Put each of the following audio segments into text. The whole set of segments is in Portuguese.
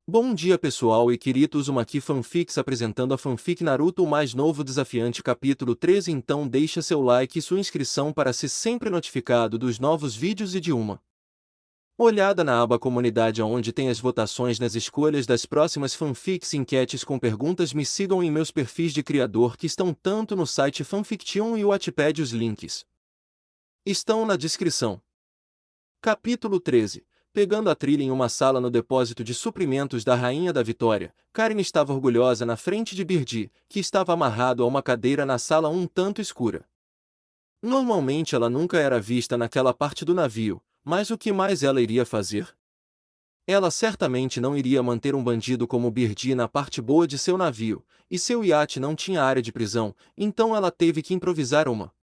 Bom dia pessoal e queridos, Uzumaki Fanfics apresentando a fanfic Naruto o mais novo desafiante capítulo 13. Então deixa seu like e sua inscrição para ser sempre notificado dos novos vídeos e de uma olhada na aba comunidade onde tem as votações nas escolhas das próximas fanfics e enquetes com perguntas. Me sigam em meus perfis de criador que estão tanto no site Fanfiction e o Wattpad, os links estão na descrição. Capítulo 13. Pegando a trilha em uma sala no depósito de suprimentos da Rainha da Vitória, Karin estava orgulhosa na frente de Birdi, que estava amarrado a uma cadeira na sala um tanto escura. Normalmente ela nunca era vista naquela parte do navio, mas o que mais ela iria fazer? Ela certamente não iria manter um bandido como Birdi na parte boa de seu navio, e seu iate não tinha área de prisão, então ela teve que improvisar uma.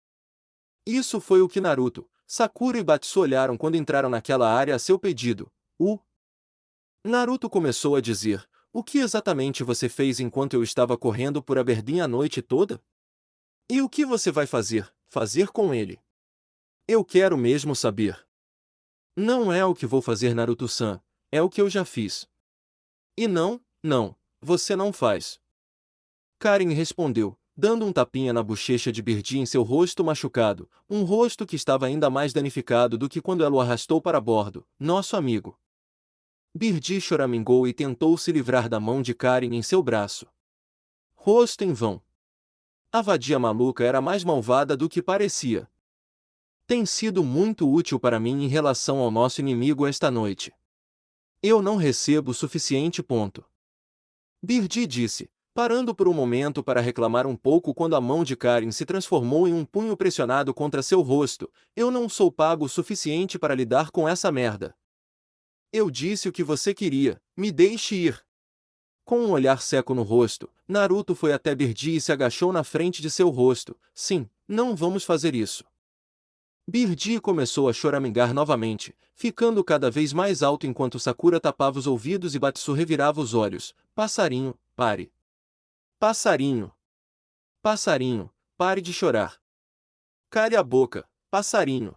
Isso foi o que Naruto, Sakura e Batsu olharam quando entraram naquela área a seu pedido. Naruto começou a dizer: "O que exatamente você fez enquanto eu estava correndo por Aberdeen a noite toda? E o que você vai fazer com ele? Eu quero mesmo saber." "Não é o que vou fazer, Naruto-san, é o que eu já fiz." "E não, você não faz." Karen respondeu, dando um tapinha na bochecha de Birdi em seu rosto machucado, um rosto que estava ainda mais danificado do que quando ela o arrastou para bordo. "Nosso amigo." Birdi choramingou e tentou se livrar da mão de Karen em seu braço. Rosto em vão. A vadia maluca era mais malvada do que parecia. "Tem sido muito útil para mim em relação ao nosso inimigo esta noite. Eu não recebo o suficiente ponto." Birdi disse, parando por um momento para reclamar um pouco quando a mão de Karen se transformou em um punho pressionado contra seu rosto. "Eu não sou pago o suficiente para lidar com essa merda. Eu disse o que você queria, me deixe ir." Com um olhar seco no rosto, Naruto foi até Birdi e se agachou na frente de seu rosto. "Sim, não vamos fazer isso." Birdi começou a choramingar novamente, ficando cada vez mais alto enquanto Sakura tapava os ouvidos e Batsu revirava os olhos. "Passarinho, pare. Passarinho. Passarinho, pare de chorar. Cale a boca, passarinho."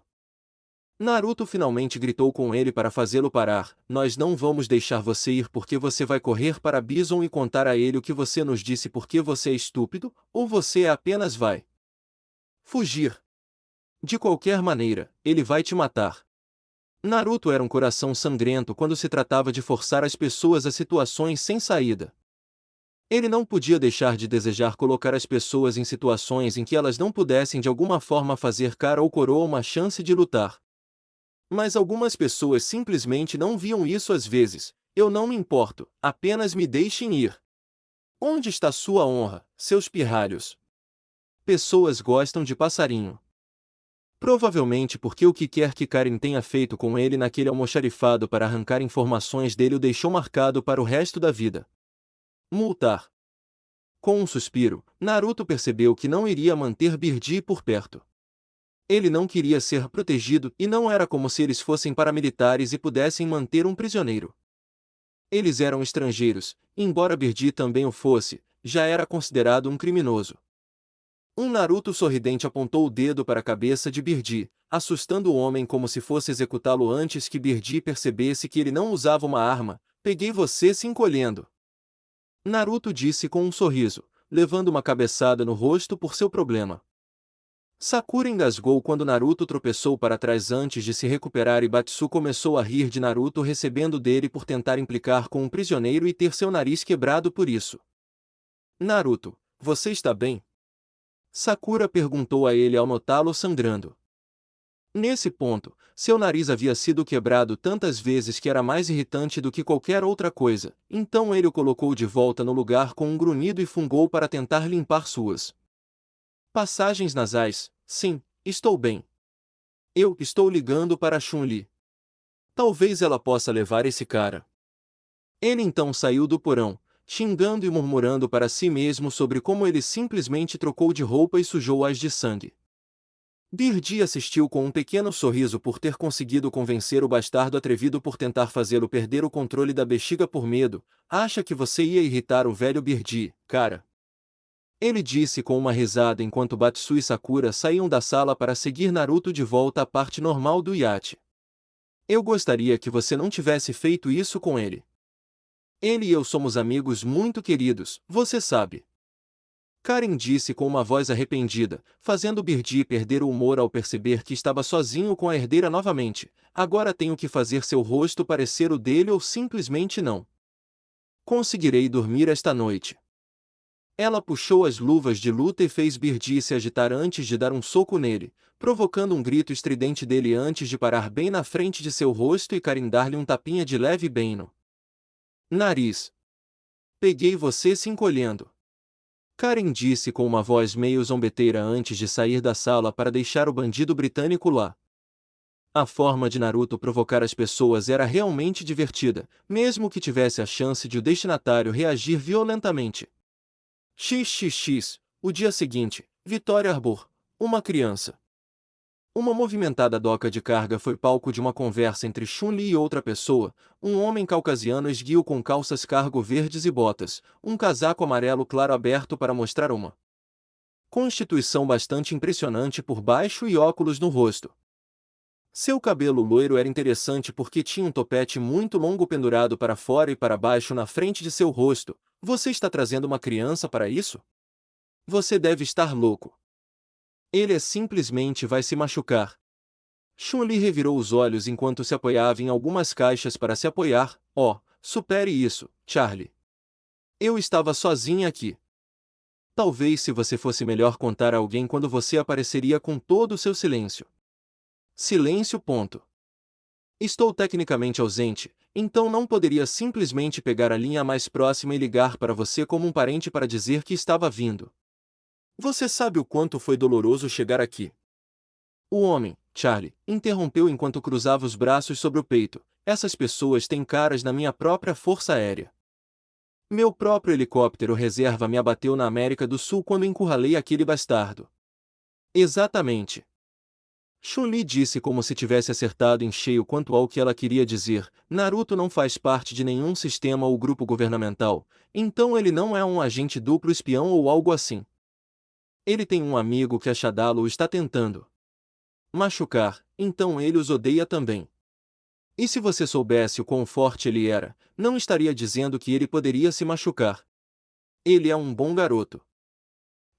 Naruto finalmente gritou com ele para fazê-lo parar. "Nós não vamos deixar você ir porque você vai correr para Bison e contar a ele o que você nos disse porque você é estúpido, ou você apenas vai fugir. De qualquer maneira, ele vai te matar." Naruto era um coração sangrento quando se tratava de forçar as pessoas a situações sem saída. Ele não podia deixar de desejar colocar as pessoas em situações em que elas não pudessem de alguma forma fazer cara ou coroa uma chance de lutar. Mas algumas pessoas simplesmente não viam isso às vezes. "Eu não me importo, apenas me deixem ir." Onde está sua honra, seus pirralhos? Pessoas gostam de passarinho. Provavelmente porque o que quer que Karen tenha feito com ele naquele almoxarifado para arrancar informações dele o deixou marcado para o resto da vida. Multar. Com um suspiro, Naruto percebeu que não iria manter Birdi por perto. Ele não queria ser protegido e não era como se eles fossem paramilitares e pudessem manter um prisioneiro. Eles eram estrangeiros, embora Birdi também o fosse, já era considerado um criminoso. Um Naruto sorridente apontou o dedo para a cabeça de Birdi, assustando o homem como se fosse executá-lo antes que Birdi percebesse que ele não usava uma arma. "Peguei você se encolhendo." Naruto disse com um sorriso, levando uma cabeçada no rosto por seu problema. Sakura engasgou quando Naruto tropeçou para trás antes de se recuperar e Batsu começou a rir de Naruto recebendo dele por tentar implicar com um prisioneiro e ter seu nariz quebrado por isso. "Naruto, você está bem?" Sakura perguntou a ele ao notá-lo sangrando. Nesse ponto, seu nariz havia sido quebrado tantas vezes que era mais irritante do que qualquer outra coisa, então ele o colocou de volta no lugar com um grunhido e fungou para tentar limpar suas passagens nasais. "Sim, estou bem. Eu estou ligando para Chun-Li. Talvez ela possa levar esse cara." Ele então saiu do porão, xingando e murmurando para si mesmo sobre como ele simplesmente trocou de roupa e sujou-as de sangue. Birdi assistiu com um pequeno sorriso por ter conseguido convencer o bastardo atrevido por tentar fazê-lo perder o controle da bexiga por medo. "Acha que você ia irritar o velho Birdi, cara?" Ele disse com uma risada enquanto Batsu e Sakura saíam da sala para seguir Naruto de volta à parte normal do iate. "Eu gostaria que você não tivesse feito isso com ele." Ele e eu somos amigos muito queridos, você sabe. Karen disse com uma voz arrependida, fazendo Birdy perder o humor ao perceber que estava sozinho com a herdeira novamente. Agora tenho que fazer seu rosto parecer o dele ou simplesmente não. Conseguirei dormir esta noite. Ela puxou as luvas de luta e fez Birdy se agitar antes de dar um soco nele, provocando um grito estridente dele antes de parar bem na frente de seu rosto e Karen dar-lhe um tapinha de leve bem no nariz. Peguei você se encolhendo. Karen disse com uma voz meio zombeteira antes de sair da sala para deixar o bandido britânico lá. A forma de Naruto provocar as pessoas era realmente divertida, mesmo que tivesse a chance de o destinatário reagir violentamente. XXX, o dia seguinte, Vitória Arbor, uma criança. Uma movimentada doca de carga foi palco de uma conversa entre Chun-Li e outra pessoa, um homem caucasiano esguio com calças cargo verdes e botas, um casaco amarelo claro aberto para mostrar uma constituição bastante impressionante por baixo e óculos no rosto. Seu cabelo loiro era interessante porque tinha um topete muito longo pendurado para fora e para baixo na frente de seu rosto. Você está trazendo uma criança para isso? Você deve estar louco. Ele simplesmente vai se machucar. Chun-Li revirou os olhos enquanto se apoiava em algumas caixas para se apoiar. Oh, supere isso, Charlie. Eu estava sozinha aqui. Talvez se você fosse melhor contar a alguém quando você apareceria com todo o seu silêncio. Silêncio. Ponto. Estou tecnicamente ausente, então não poderia simplesmente pegar a linha mais próxima e ligar para você como um parente para dizer que estava vindo. Você sabe o quanto foi doloroso chegar aqui. O homem, Charlie, interrompeu enquanto cruzava os braços sobre o peito. Essas pessoas têm caras na minha própria força aérea. Meu próprio helicóptero reserva me abateu na América do Sul quando encurralei aquele bastardo. Exatamente. Chun-Li disse como se tivesse acertado em cheio quanto ao que ela queria dizer. Naruto não faz parte de nenhum sistema ou grupo governamental, então ele não é um agente duplo espião ou algo assim. Ele tem um amigo que a Shadalo está tentando machucar, então ele os odeia também. E se você soubesse o quão forte ele era, não estaria dizendo que ele poderia se machucar. Ele é um bom garoto.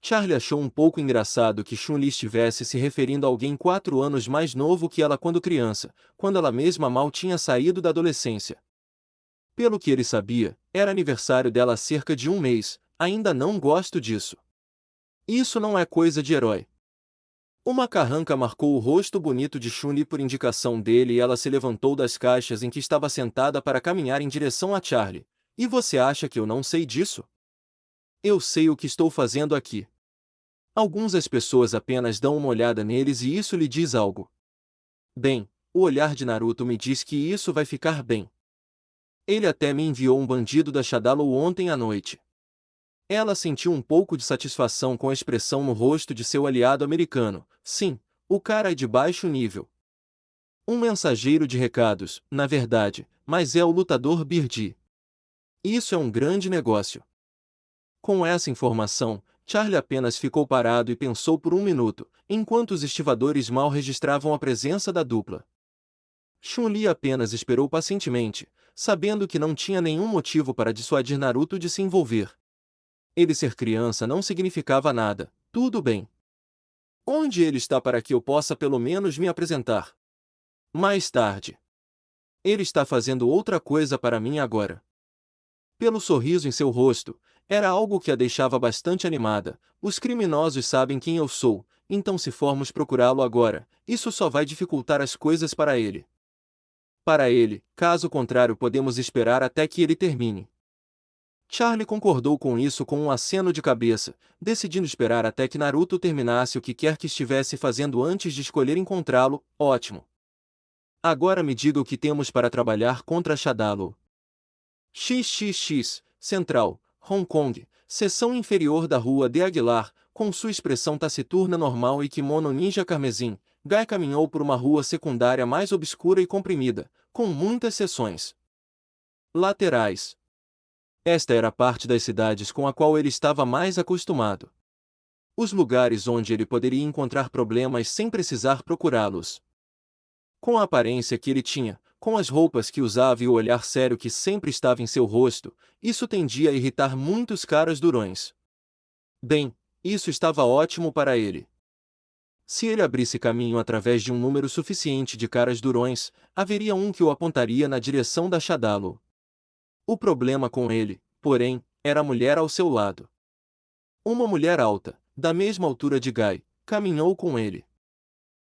Charlie achou um pouco engraçado que Chun-Li estivesse se referindo a alguém 4 anos mais novo que ela quando criança, quando ela mesma mal tinha saído da adolescência. Pelo que ele sabia, era aniversário dela há cerca de um mês. Ainda não gosto disso. Isso não é coisa de herói. Uma carranca marcou o rosto bonito de Chun-Li por indicação dele e ela se levantou das caixas em que estava sentada para caminhar em direção a Charlie. E você acha que eu não sei disso? Eu sei o que estou fazendo aqui. Algumas pessoas apenas dão uma olhada neles e isso lhe diz algo. Bem, o olhar de Naruto me diz que isso vai ficar bem. Ele até me enviou um bandido da Shadalo ontem à noite. Ela sentiu um pouco de satisfação com a expressão no rosto de seu aliado americano. Sim, o cara é de baixo nível. Um mensageiro de recados, na verdade, mas é o lutador Birdy. Isso é um grande negócio. Com essa informação, Charlie apenas ficou parado e pensou por um minuto, enquanto os estivadores mal registravam a presença da dupla. Chun-Li apenas esperou pacientemente, sabendo que não tinha nenhum motivo para dissuadir Naruto de se envolver. Ele ser criança não significava nada. Tudo bem. Onde ele está para que eu possa pelo menos me apresentar? Mais tarde. Ele está fazendo outra coisa para mim agora. Pelo sorriso em seu rosto, era algo que a deixava bastante animada. Os criminosos sabem quem eu sou, então se formos procurá-lo agora, isso só vai dificultar as coisas para ele. Para ele, caso contrário podemos esperar até que ele termine. Charlie concordou com isso com um aceno de cabeça, decidindo esperar até que Naruto terminasse o que quer que estivesse fazendo antes de escolher encontrá-lo. Ótimo. Agora me diga o que temos para trabalhar contra Shadalo. XXX, Central, Hong Kong, seção inferior da Rua de Aguilar, com sua expressão taciturna normal e kimono ninja carmesim, Guy caminhou por uma rua secundária mais obscura e comprimida, com muitas seções laterais. Esta era a parte das cidades com a qual ele estava mais acostumado. Os lugares onde ele poderia encontrar problemas sem precisar procurá-los. Com a aparência que ele tinha, Com as roupas que usava e o olhar sério que sempre estava em seu rosto, isso tendia a irritar muitos caras durões. Bem, isso estava ótimo para ele. Se ele abrisse caminho através de um número suficiente de caras durões, haveria um que o apontaria na direção da Shadalo. O problema com ele, porém, era a mulher ao seu lado. Uma mulher alta, da mesma altura de Guy, caminhou com ele.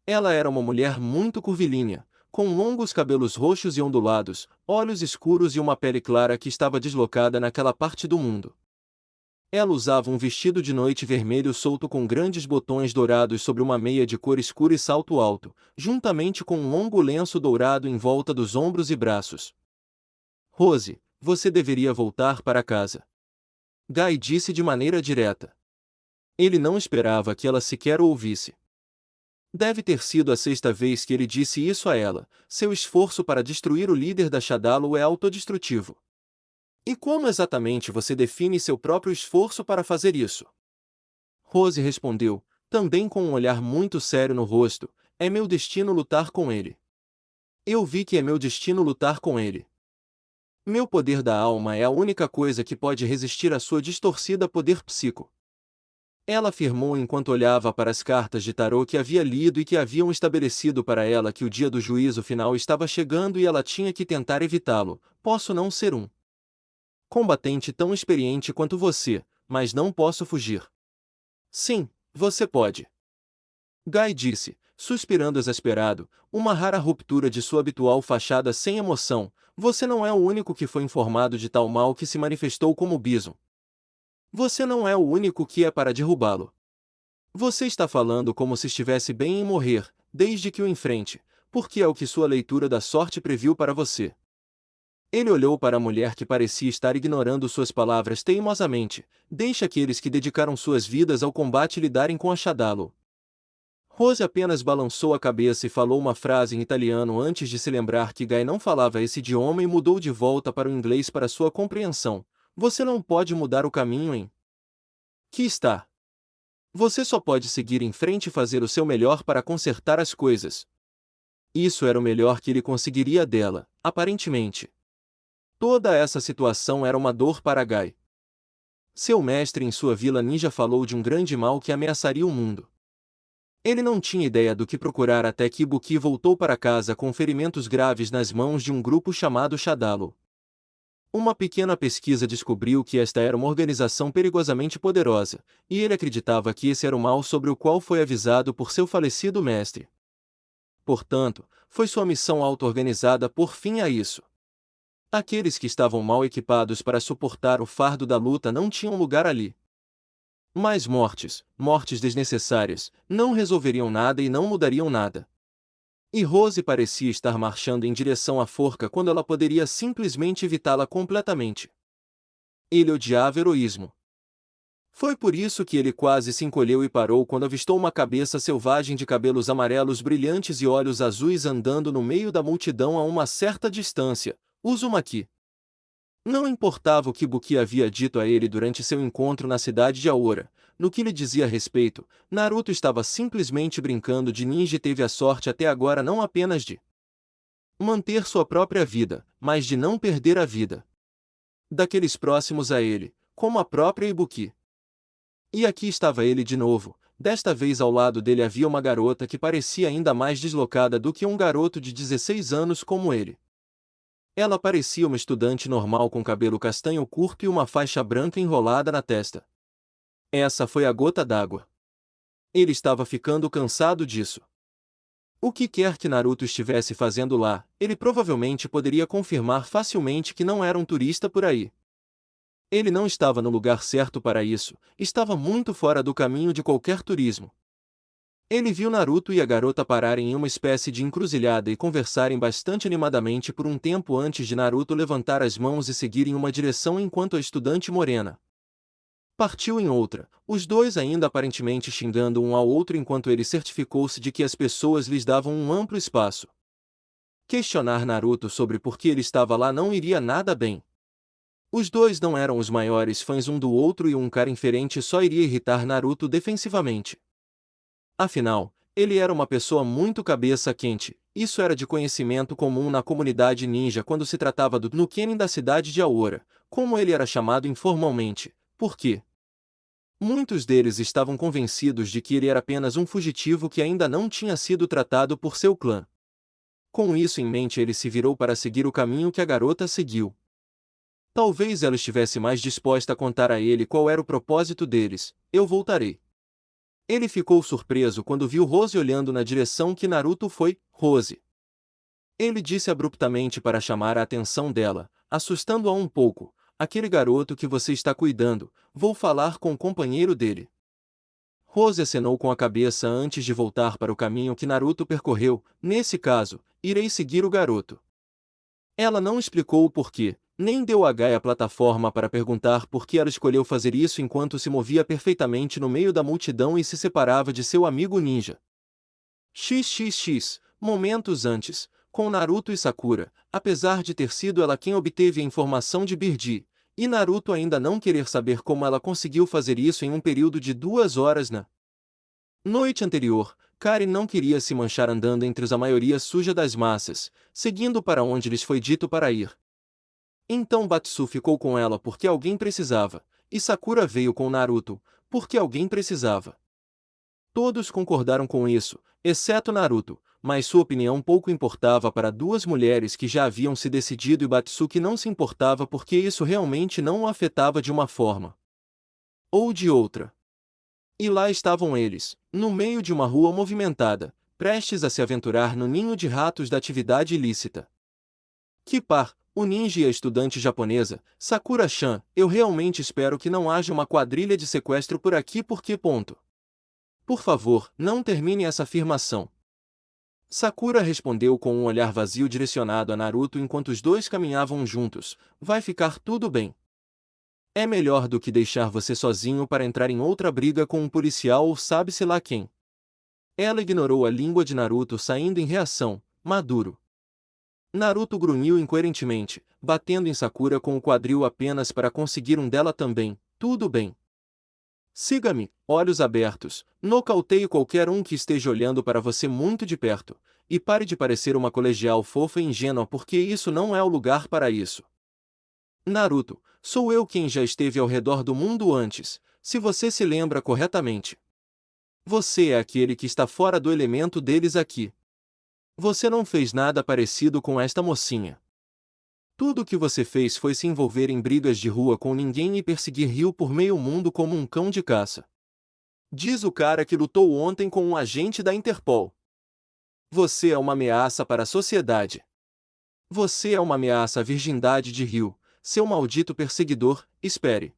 Ela era uma mulher muito curvilínea, com longos cabelos roxos e ondulados, olhos escuros e uma pele clara que estava deslocada naquela parte do mundo. Ela usava um vestido de noite vermelho solto com grandes botões dourados sobre uma meia de cor escura e salto alto, juntamente com um longo lenço dourado em volta dos ombros e braços. Rose, você deveria voltar para casa. Guy disse de maneira direta. Ele não esperava que ela sequer o ouvisse. Deve ter sido a sexta vez que ele disse isso a ela. Seu esforço para destruir o líder da Shadalo é autodestrutivo. E como exatamente você define seu próprio esforço para fazer isso? Rose respondeu, também com um olhar muito sério no rosto, é meu destino lutar com ele. Eu vi que é meu destino lutar com ele. Meu poder da alma é a única coisa que pode resistir à sua distorcida poder psico. Ela afirmou enquanto olhava para as cartas de tarô que havia lido e que haviam estabelecido para ela que o dia do juízo final estava chegando e ela tinha que tentar evitá-lo. Posso não ser um combatente tão experiente quanto você, mas não posso fugir. Sim, você pode. Guy disse, suspirando exasperado, uma rara ruptura de sua habitual fachada sem emoção. Você não é o único que foi informado de tal mal que se manifestou como Bison. Você não é o único que é para derrubá-lo. Você está falando como se estivesse bem em morrer, desde que o enfrente, porque é o que sua leitura da sorte previu para você. Ele olhou para a mulher que parecia estar ignorando suas palavras teimosamente. Deixe aqueles que dedicaram suas vidas ao combate lidarem com a Shadalo. Rose apenas balançou a cabeça e falou uma frase em italiano antes de se lembrar que Guy não falava esse idioma e mudou de volta para o inglês para sua compreensão. Você não pode mudar o caminho em que está. Você só pode seguir em frente e fazer o seu melhor para consertar as coisas. Isso era o melhor que ele conseguiria dela, aparentemente. Toda essa situação era uma dor para Guy. Seu mestre em sua vila ninja falou de um grande mal que ameaçaria o mundo. Ele não tinha ideia do que procurar até que Ibuki voltou para casa com ferimentos graves nas mãos de um grupo chamado Shadalo. Uma pequena pesquisa descobriu que esta era uma organização perigosamente poderosa, e ele acreditava que esse era o mal sobre o qual foi avisado por seu falecido mestre. Portanto, foi sua missão auto-organizada por fim a isso. Aqueles que estavam mal equipados para suportar o fardo da luta não tinham lugar ali. Mais mortes, mortes desnecessárias, não resolveriam nada e não mudariam nada. E Rose parecia estar marchando em direção à forca quando ela poderia simplesmente evitá-la completamente. Ele odiava heroísmo. Foi por isso que ele quase se encolheu e parou quando avistou uma cabeça selvagem de cabelos amarelos brilhantes e olhos azuis andando no meio da multidão a uma certa distância, Uzumaki. Não importava o que Buki havia dito a ele durante seu encontro na cidade de Aora. No que lhe dizia a respeito, Naruto estava simplesmente brincando de ninja e teve a sorte até agora não apenas de manter sua própria vida, mas de não perder a vida daqueles próximos a ele, como a própria Ibuki. E aqui estava ele de novo. Desta vez ao lado dele havia uma garota que parecia ainda mais deslocada do que um garoto de 16 anos como ele. Ela parecia uma estudante normal com cabelo castanho curto e uma faixa branca enrolada na testa. Essa foi a gota d'água. Ele estava ficando cansado disso. O que quer que Naruto estivesse fazendo lá, ele provavelmente poderia confirmar facilmente que não era um turista por aí. Ele não estava no lugar certo para isso, estava muito fora do caminho de qualquer turismo. Ele viu Naruto e a garota pararem em uma espécie de encruzilhada e conversarem bastante animadamente por um tempo antes de Naruto levantar as mãos e seguir em uma direção enquanto a estudante morena partiu em outra, os dois ainda aparentemente xingando um ao outro enquanto ele certificou-se de que as pessoas lhes davam um amplo espaço. Questionar Naruto sobre por que ele estava lá não iria nada bem. Os dois não eram os maiores fãs um do outro e um cara inferente só iria irritar Naruto defensivamente. Afinal, Ele era uma pessoa muito cabeça quente. Isso era de conhecimento comum na comunidade ninja quando se tratava do Nukenin da cidade de Aora, como ele era chamado informalmente. Por quê? Muitos deles estavam convencidos de que ele era apenas um fugitivo que ainda não tinha sido tratado por seu clã. Com isso em mente, ele se virou para seguir o caminho que a garota seguiu. Talvez ela estivesse mais disposta a contar a ele qual era o propósito deles. Eu voltarei. Ele ficou surpreso quando viu Rose olhando na direção que Naruto foi. Rose. Ele disse abruptamente para chamar a atenção dela, assustando-a um pouco. Aquele garoto que você está cuidando, vou falar com o companheiro dele. Rose acenou com a cabeça antes de voltar para o caminho que Naruto percorreu. Nesse caso, irei seguir o garoto. Ela não explicou o porquê, nem deu a Gaia a plataforma para perguntar por que ela escolheu fazer isso enquanto se movia perfeitamente no meio da multidão e se separava de seu amigo ninja. XXX, momentos antes, com Naruto e Sakura, apesar de ter sido ela quem obteve a informação de Birdi, e Naruto ainda não querer saber como ela conseguiu fazer isso em um período de 2 horas na noite anterior. Karen não queria se manchar andando entre a maioria suja das massas, seguindo para onde lhes foi dito para ir. Então Batsu ficou com ela porque alguém precisava, e Sakura veio com Naruto, porque alguém precisava. Todos concordaram com isso, exceto Naruto, mas sua opinião pouco importava para duas mulheres que já haviam se decidido e Batsu que não se importava porque isso realmente não o afetava de uma forma ou de outra. E lá estavam eles, no meio de uma rua movimentada, prestes a se aventurar no ninho de ratos da atividade ilícita. Que par, o ninja e a estudante japonesa, Sakura-chan, eu realmente espero que não haja uma quadrilha de sequestro por aqui porque ponto. Por favor, não termine essa afirmação. Sakura respondeu com um olhar vazio direcionado a Naruto enquanto os dois caminhavam juntos. Vai ficar tudo bem. É melhor do que deixar você sozinho para entrar em outra briga com um policial ou sabe-se lá quem. Ela ignorou a língua de Naruto saindo em reação, maduro. Naruto grunhiu incoerentemente, batendo em Sakura com o quadril apenas para conseguir um dela também. Tudo bem. Siga-me, olhos abertos, nocauteie qualquer um que esteja olhando para você muito de perto, e pare de parecer uma colegial fofa e ingênua porque isso não é o lugar para isso. Naruto, sou eu quem já esteve ao redor do mundo antes, se você se lembra corretamente. Você é aquele que está fora do elemento deles aqui. Você não fez nada parecido com esta mocinha. Tudo o que você fez foi se envolver em brigas de rua com ninguém e perseguir Ryu por meio mundo como um cão de caça. Diz o cara que lutou ontem com um agente da Interpol. Você é uma ameaça para a sociedade. Você é uma ameaça à virgindade de Ryu, seu maldito perseguidor. Espere.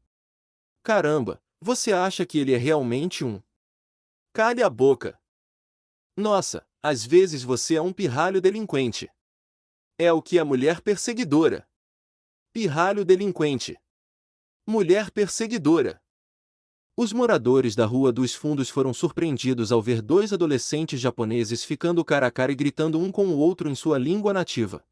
Caramba, você acha que ele é realmente um? Cale a boca. Nossa, às vezes você é um pirralho delinquente. É o que é mulher perseguidora. Pirralho delinquente. Mulher perseguidora. Os moradores da Rua dos Fundos foram surpreendidos ao ver dois adolescentes japoneses ficando cara a cara e gritando um com o outro em sua língua nativa.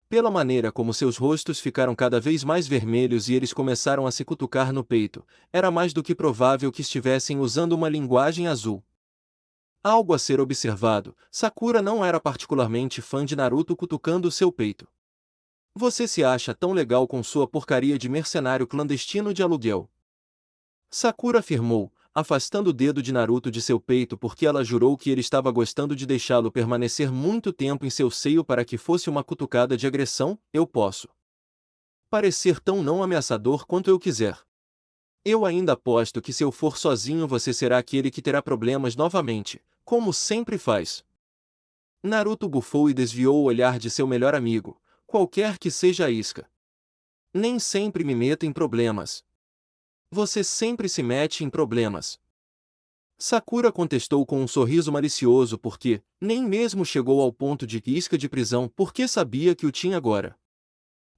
Pela maneira como seus rostos ficaram cada vez mais vermelhos e eles começaram a se cutucar no peito, era mais do que provável que estivessem usando uma linguagem azul. Algo a ser observado, Sakura não era particularmente fã de Naruto cutucando seu peito. Você se acha tão legal com sua porcaria de mercenário clandestino de aluguel? Sakura afirmou, afastando o dedo de Naruto de seu peito porque ela jurou que ele estava gostando de deixá-lo permanecer muito tempo em seu seio para que fosse uma cutucada de agressão. Eu posso parecer tão não ameaçador quanto eu quiser. Eu ainda aposto que se eu for sozinho você será aquele que terá problemas novamente, como sempre faz. Naruto bufou e desviou o olhar de seu melhor amigo, qualquer que seja a isca. Nem sempre me meto em problemas. Você sempre se mete em problemas. Sakura contestou com um sorriso malicioso porque, nem mesmo chegou ao ponto de isca de prisão porque sabia que o tinha agora.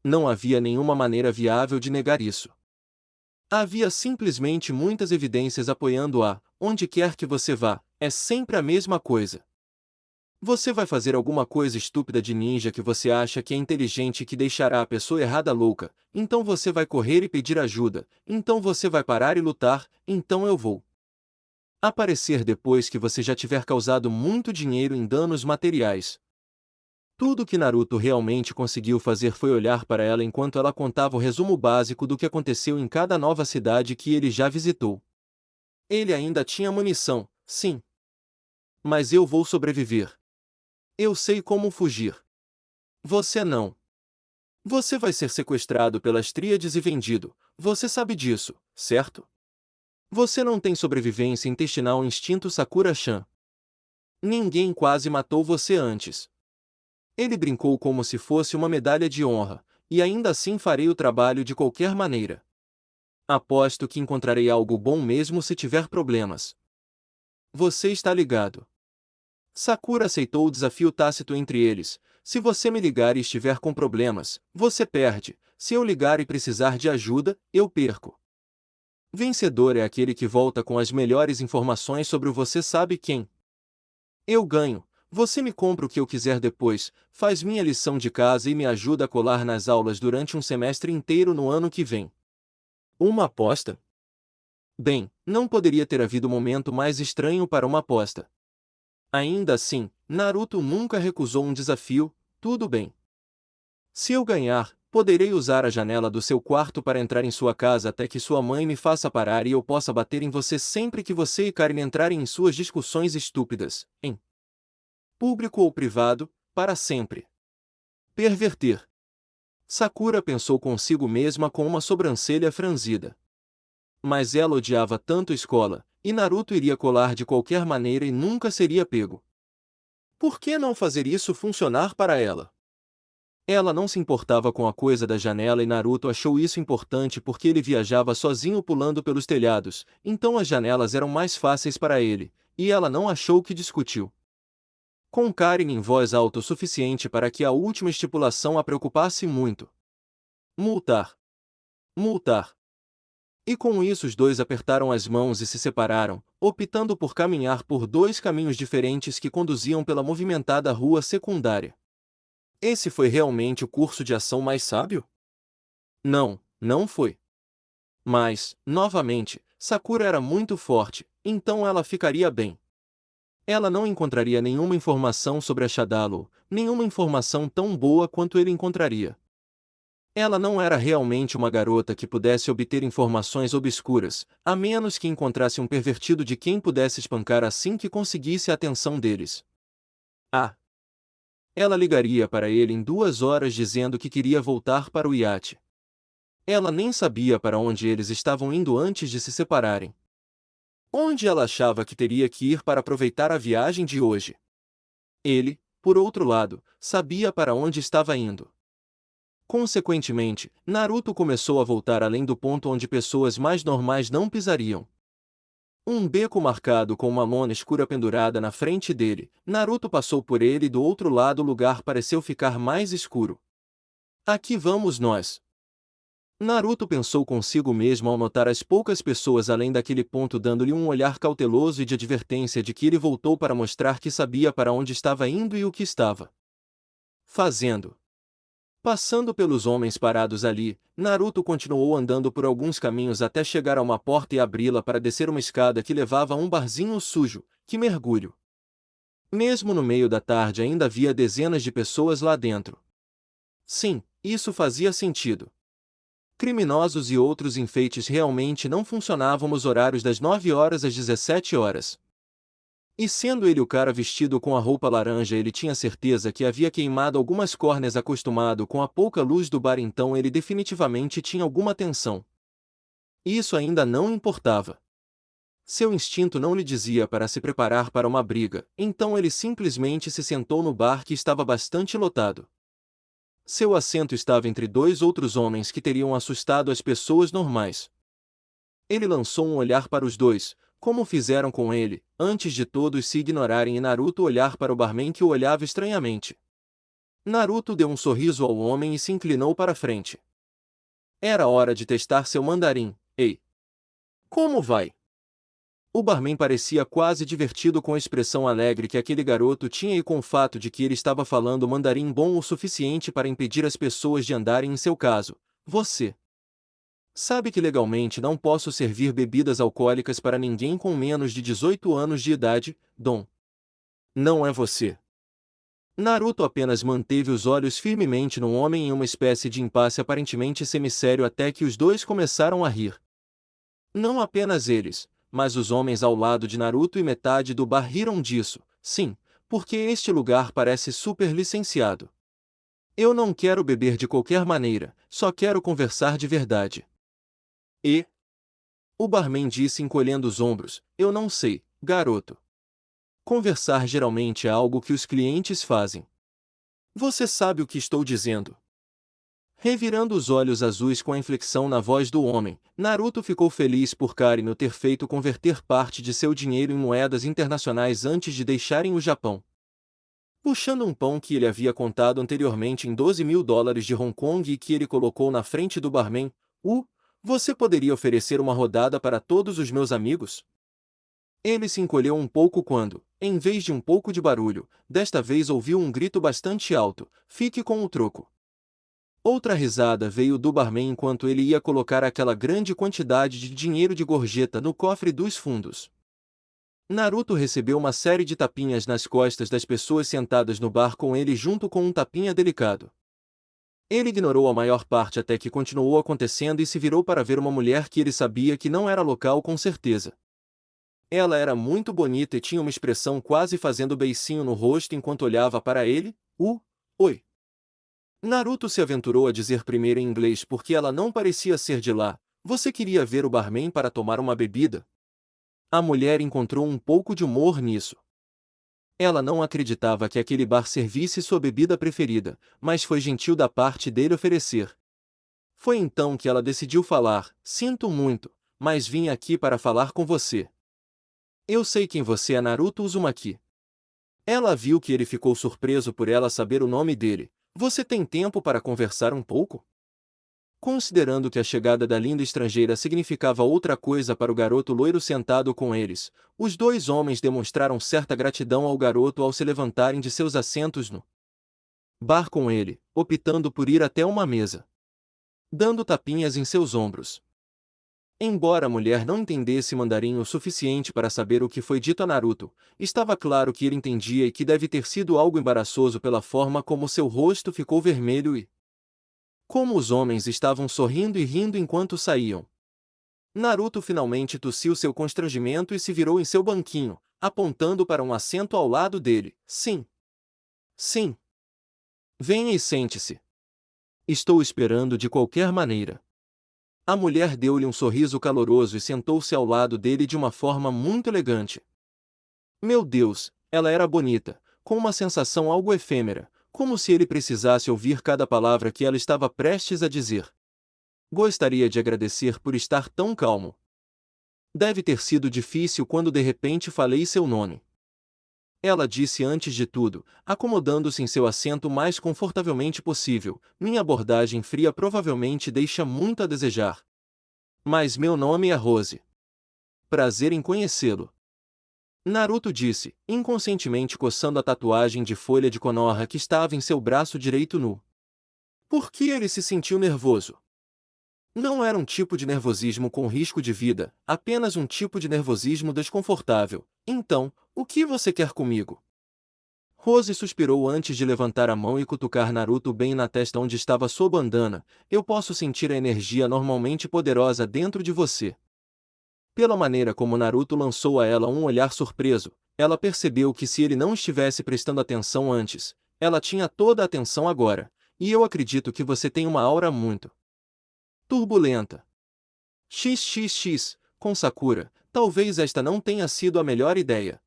Não havia nenhuma maneira viável de negar isso. Havia simplesmente muitas evidências apoiando-a, onde quer que você vá, é sempre a mesma coisa. Você vai fazer alguma coisa estúpida de ninja que você acha que é inteligente e que deixará a pessoa errada louca, então você vai correr e pedir ajuda, então você vai parar e lutar, então eu vou Aparecer depois que você já tiver causado muito dinheiro em danos materiais. Tudo que Naruto realmente conseguiu fazer foi olhar para ela enquanto ela contava o resumo básico do que aconteceu em cada nova cidade que ele já visitou. Ele ainda tinha munição, sim. Mas eu vou sobreviver. Eu sei como fugir. Você não. Você vai ser sequestrado pelas tríades e vendido. Você sabe disso, certo? Você não tem sobrevivência intestinal instinto Sakura-chan. Ninguém quase matou você antes. Ele brincou como se fosse uma medalha de honra, e ainda assim farei o trabalho de qualquer maneira. Aposto que encontrarei algo bom mesmo se tiver problemas. Você está ligado. Sakura aceitou o desafio tácito entre eles. Se você me ligar e estiver com problemas, você perde. Se eu ligar e precisar de ajuda, eu perco. Vencedor é aquele que volta com as melhores informações sobre o você sabe quem. Eu ganho. Você me compra o que eu quiser depois, faz minha lição de casa e me ajuda a colar nas aulas durante um semestre inteiro no ano que vem. Uma aposta? Bem, não poderia ter havido momento mais estranho para uma aposta. Ainda assim, Naruto nunca recusou um desafio. Tudo bem. Se eu ganhar, poderei usar a janela do seu quarto para entrar em sua casa até que sua mãe me faça parar e eu possa bater em você sempre que você e Karen entrarem em suas discussões estúpidas, em público ou privado, para sempre. Perverter. Sakura pensou consigo mesma com uma sobrancelha franzida. Mas ela odiava tanto a escola, e Naruto iria colar de qualquer maneira e nunca seria pego. Por que não fazer isso funcionar para ela? Ela não se importava com a coisa da janela e Naruto achou isso importante porque ele viajava sozinho pulando pelos telhados, então as janelas eram mais fáceis para ele, e ela não achou que discutiu. Com Karen em voz alta o suficiente para que a última estipulação a preocupasse muito. Multar. Multar. E com isso os dois apertaram as mãos e se separaram, optando por caminhar por dois caminhos diferentes que conduziam pela movimentada rua secundária. Esse foi realmente o curso de ação mais sábio? Não, não foi. Mas, novamente, Sakura era muito forte, então ela ficaria bem. Ela não encontraria nenhuma informação sobre a Shadaloo, nenhuma informação tão boa quanto ele encontraria. Ela não era realmente uma garota que pudesse obter informações obscuras, a menos que encontrasse um pervertido de quem pudesse espancar assim que conseguisse a atenção deles. Ah! Ela ligaria para ele em 2 horas dizendo que queria voltar para o iate. Ela nem sabia para onde eles estavam indo antes de se separarem. Onde ela achava que teria que ir para aproveitar a viagem de hoje? Ele, por outro lado, sabia para onde estava indo. Consequentemente, Naruto começou a voltar além do ponto onde pessoas mais normais não pisariam. Um beco marcado com uma lona escura pendurada na frente dele, Naruto passou por ele e do outro lado o lugar pareceu ficar mais escuro. Aqui vamos nós. Naruto pensou consigo mesmo ao notar as poucas pessoas além daquele ponto dando-lhe um olhar cauteloso e de advertência de que ele voltou para mostrar que sabia para onde estava indo e o que estava fazendo. Passando pelos homens parados ali, Naruto continuou andando por alguns caminhos até chegar a uma porta e abri-la para descer uma escada que levava a um barzinho sujo. Que mergulho! Mesmo no meio da tarde ainda havia dezenas de pessoas lá dentro. Sim, isso fazia sentido. Criminosos e outros enfeites realmente não funcionavam nos horários das 9 horas às 17 horas. E sendo ele o cara vestido com a roupa laranja, ele tinha certeza que havia queimado algumas córneas acostumado com a pouca luz do bar, então ele definitivamente tinha alguma tensão. Isso ainda não importava. Seu instinto não lhe dizia para se preparar para uma briga, então ele simplesmente se sentou no bar que estava bastante lotado. Seu assento estava entre 2 outros homens que teriam assustado as pessoas normais. Ele lançou um olhar para os dois, como fizeram com ele, antes de todos se ignorarem e Naruto olhar para o barman que o olhava estranhamente. Naruto deu um sorriso ao homem e se inclinou para a frente. Era hora de testar seu mandarim. Ei! Como vai? O barman parecia quase divertido com a expressão alegre que aquele garoto tinha e com o fato de que ele estava falando mandarim bom o suficiente para impedir as pessoas de andarem em seu caso. Você Sabe que legalmente não posso servir bebidas alcoólicas para ninguém com menos de 18 anos de idade, Dom. Não é você. Naruto apenas manteve os olhos firmemente no homem em uma espécie de impasse aparentemente semissério até que os dois começaram a rir. Não apenas eles, mas os homens ao lado de Naruto e metade do bar riram disso, sim, porque este lugar parece super licenciado. Eu não quero beber de qualquer maneira, só quero conversar de verdade. E? O barman disse encolhendo os ombros, eu não sei, garoto. Conversar geralmente é algo que os clientes fazem. Você sabe o que estou dizendo. Revirando os olhos azuis com a inflexão na voz do homem, Naruto ficou feliz por Karino ter feito converter parte de seu dinheiro em moedas internacionais antes de deixarem o Japão. Puxando um pão que ele havia contado anteriormente em $12.000 de Hong Kong e que ele colocou na frente do barman, você poderia oferecer uma rodada para todos os meus amigos? Ele se encolheu um pouco quando, em vez de um pouco de barulho, desta vez ouviu um grito bastante alto, fique com o troco. Outra risada veio do barman enquanto ele ia colocar aquela grande quantidade de dinheiro de gorjeta no cofre dos fundos. Naruto recebeu uma série de tapinhas nas costas das pessoas sentadas no bar com ele junto com um tapinha delicado. Ele ignorou a maior parte até que continuou acontecendo e se virou para ver uma mulher que ele sabia que não era local com certeza. Ela era muito bonita e tinha uma expressão quase fazendo beicinho no rosto enquanto olhava para ele, oi. Naruto se aventurou a dizer primeiro em inglês porque ela não parecia ser de lá, você queria ver o barman para tomar uma bebida? A mulher encontrou um pouco de humor nisso. Ela não acreditava que aquele bar servisse sua bebida preferida, mas foi gentil da parte dele oferecer. Foi então que ela decidiu falar, sinto muito, mas vim aqui para falar com você. Eu sei quem você é, Naruto Uzumaki. Ela viu que ele ficou surpreso por ela saber o nome dele. Você tem tempo para conversar um pouco? Considerando que a chegada da linda estrangeira significava outra coisa para o garoto loiro sentado com eles, os dois homens demonstraram certa gratidão ao garoto ao se levantarem de seus assentos no bar com ele, optando por ir até uma mesa, dando tapinhas em seus ombros. Embora a mulher não entendesse mandarim o suficiente para saber o que foi dito a Naruto, estava claro que ele entendia e que deve ter sido algo embaraçoso pela forma como seu rosto ficou vermelho e como os homens estavam sorrindo e rindo enquanto saíam. Naruto finalmente tossiu seu constrangimento e se virou em seu banquinho, apontando para um assento ao lado dele. Sim. Sim. Venha e sente-se. Estou esperando de qualquer maneira. A mulher deu-lhe um sorriso caloroso e sentou-se ao lado dele de uma forma muito elegante. Meu Deus, ela era bonita, com uma sensação algo efêmera, como se ele precisasse ouvir cada palavra que ela estava prestes a dizer. Gostaria de agradecer por estar tão calmo. Deve ter sido difícil quando de repente falei seu nome. Ela disse antes de tudo, acomodando-se em seu assento mais confortavelmente possível, minha abordagem fria provavelmente deixa muito a desejar. Mas meu nome é Rose. Prazer em conhecê-lo. Naruto disse, inconscientemente coçando a tatuagem de folha de Konoha que estava em seu braço direito nu. Por que ele se sentiu nervoso? Não era um tipo de nervosismo com risco de vida, apenas um tipo de nervosismo desconfortável. Então, o que você quer comigo? Rose suspirou antes de levantar a mão e cutucar Naruto bem na testa onde estava sua bandana. Eu posso sentir a energia normalmente poderosa dentro de você. Pela maneira como Naruto lançou a ela um olhar surpreso, ela percebeu que se ele não estivesse prestando atenção antes, ela tinha toda a atenção agora, e eu acredito que você tem uma aura muito turbulenta. XXX, com Sakura, talvez esta não tenha sido a melhor ideia.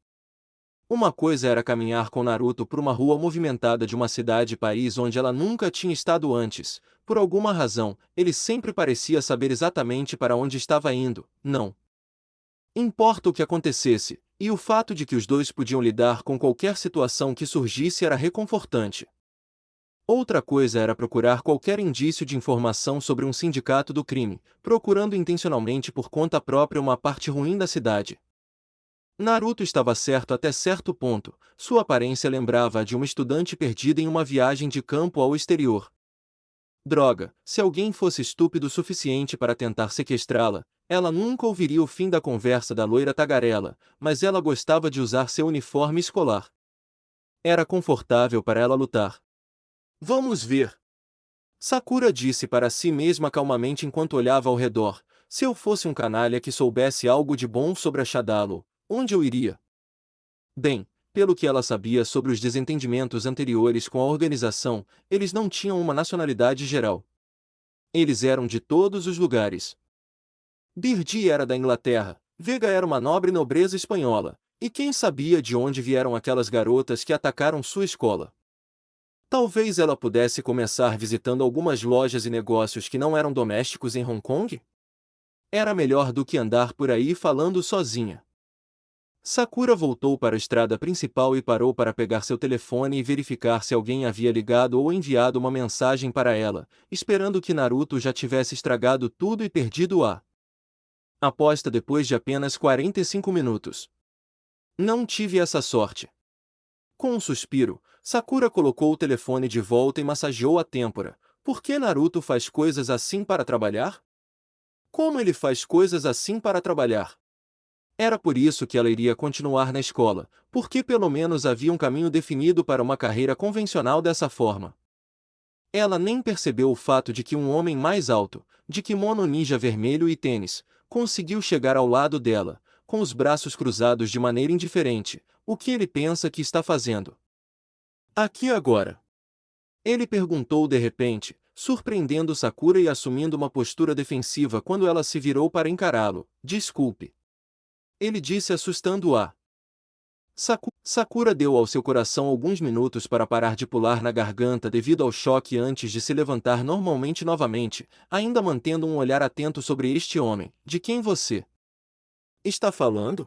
Uma coisa era caminhar com Naruto por uma rua movimentada de uma cidade-país onde ela nunca tinha estado antes. Por alguma razão, ele sempre parecia saber exatamente para onde estava indo, não importa o que acontecesse, e o fato de que os dois podiam lidar com qualquer situação que surgisse era reconfortante. Outra coisa era procurar qualquer indício de informação sobre um sindicato do crime, procurando intencionalmente por conta própria uma parte ruim da cidade. Naruto estava certo até certo ponto, sua aparência lembrava a de uma estudante perdida em uma viagem de campo ao exterior. Droga, se alguém fosse estúpido o suficiente para tentar sequestrá-la, ela nunca ouviria o fim da conversa da loira tagarela, mas ela gostava de usar seu uniforme escolar. Era confortável para ela lutar. Vamos ver. Sakura disse para si mesma calmamente enquanto olhava ao redor. Se eu fosse um canalha que soubesse algo de bom sobre a Shadalo, onde eu iria? Bem, pelo que ela sabia sobre os desentendimentos anteriores com a organização, eles não tinham uma nacionalidade geral. Eles eram de todos os lugares. Birdi era da Inglaterra, Vega era uma nobre nobreza espanhola, e quem sabia de onde vieram aquelas garotas que atacaram sua escola? Talvez ela pudesse começar visitando algumas lojas e negócios que não eram domésticos em Hong Kong? Era melhor do que andar por aí falando sozinha. Sakura voltou para a estrada principal e parou para pegar seu telefone e verificar se alguém havia ligado ou enviado uma mensagem para ela, esperando que Naruto já tivesse estragado tudo e perdido a aposta depois de apenas 45 minutos. Não tive essa sorte. Com um suspiro, Sakura colocou o telefone de volta e massageou a têmpora. Por que Naruto faz coisas assim para trabalhar? Como ele faz coisas assim para trabalhar? Era por isso que ela iria continuar na escola, porque pelo menos havia um caminho definido para uma carreira convencional dessa forma. Ela nem percebeu o fato de que um homem mais alto, de kimono ninja vermelho e tênis, conseguiu chegar ao lado dela, com os braços cruzados de maneira indiferente. O que ele pensa que está fazendo? Aqui agora? Ele perguntou de repente, surpreendendo Sakura e assumindo uma postura defensiva quando ela se virou para encará-lo. Desculpe. Ele disse assustando-a. Sakura deu ao seu coração alguns minutos para parar de pular na garganta devido ao choque antes de se levantar normalmente novamente, ainda mantendo um olhar atento sobre este homem. De quem você está falando?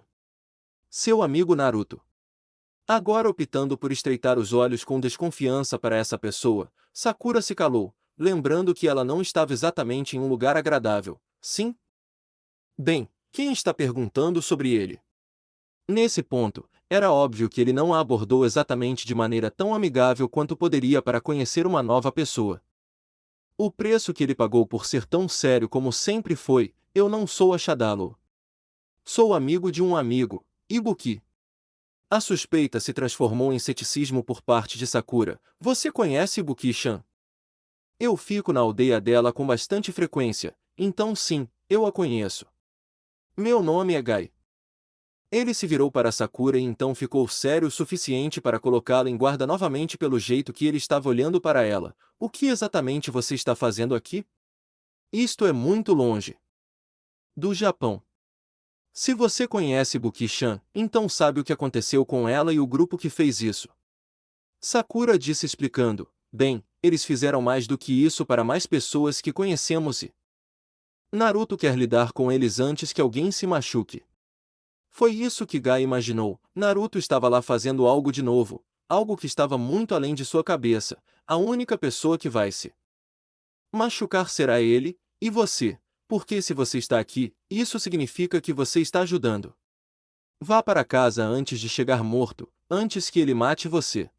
Seu amigo Naruto. Agora optando por estreitar os olhos com desconfiança para essa pessoa, Sakura se calou, lembrando que ela não estava exatamente em um lugar agradável. Sim? Bem, quem está perguntando sobre ele? Nesse ponto, era óbvio que ele não a abordou exatamente de maneira tão amigável quanto poderia para conhecer uma nova pessoa. O preço que ele pagou por ser tão sério como sempre foi: eu não sou a Shadalo. Sou amigo de um amigo, Ibuki. A suspeita se transformou em ceticismo por parte de Sakura. Você conhece Ibuki-chan? Eu fico na aldeia dela com bastante frequência, então sim, eu a conheço. Meu nome é Gai. Ele se virou para Sakura e então ficou sério o suficiente para colocá-la em guarda novamente pelo jeito que ele estava olhando para ela. O que exatamente você está fazendo aqui? Isto é muito longe do Japão. Se você conhece Buki-chan, então sabe o que aconteceu com ela e o grupo que fez isso. Sakura disse explicando. Bem, eles fizeram mais do que isso para mais pessoas que conhecemos e Naruto quer lidar com eles antes que alguém se machuque. Foi isso que Gai imaginou. Naruto estava lá fazendo algo de novo, algo que estava muito além de sua cabeça. A única pessoa que vai se machucar será ele, e você. Porque se você está aqui, isso significa que você está ajudando. Vá para casa antes de chegar morto, antes que ele mate você.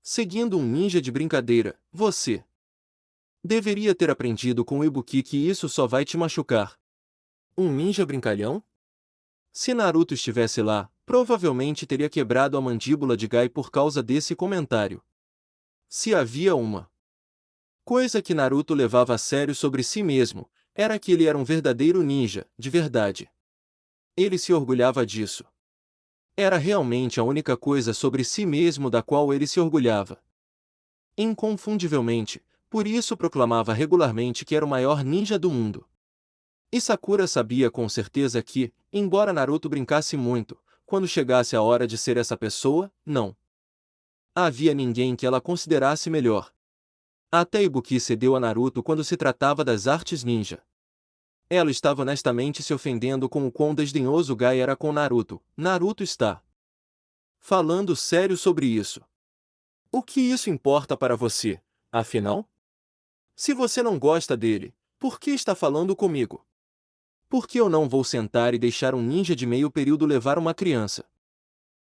Seguindo um ninja de brincadeira, você deveria ter aprendido com o Ibuki que isso só vai te machucar. Um ninja brincalhão? Se Naruto estivesse lá, provavelmente teria quebrado a mandíbula de Gai por causa desse comentário. Se havia uma coisa que Naruto levava a sério sobre si mesmo, era que ele era um verdadeiro ninja, de verdade. Ele se orgulhava disso. Era realmente a única coisa sobre si mesmo da qual ele se orgulhava. Inconfundivelmente, por isso proclamava regularmente que era o maior ninja do mundo. E Sakura sabia com certeza que, embora Naruto brincasse muito, quando chegasse a hora de ser essa pessoa, não havia ninguém que ela considerasse melhor. Até Ibuki cedeu a Naruto quando se tratava das artes ninja. Ela estava honestamente se ofendendo com o quão desdenhoso Gai era com Naruto. Naruto está falando sério sobre isso. O que isso importa para você, afinal? Se você não gosta dele, por que está falando comigo? Por que eu não vou sentar e deixar um ninja de meio período levar uma criança?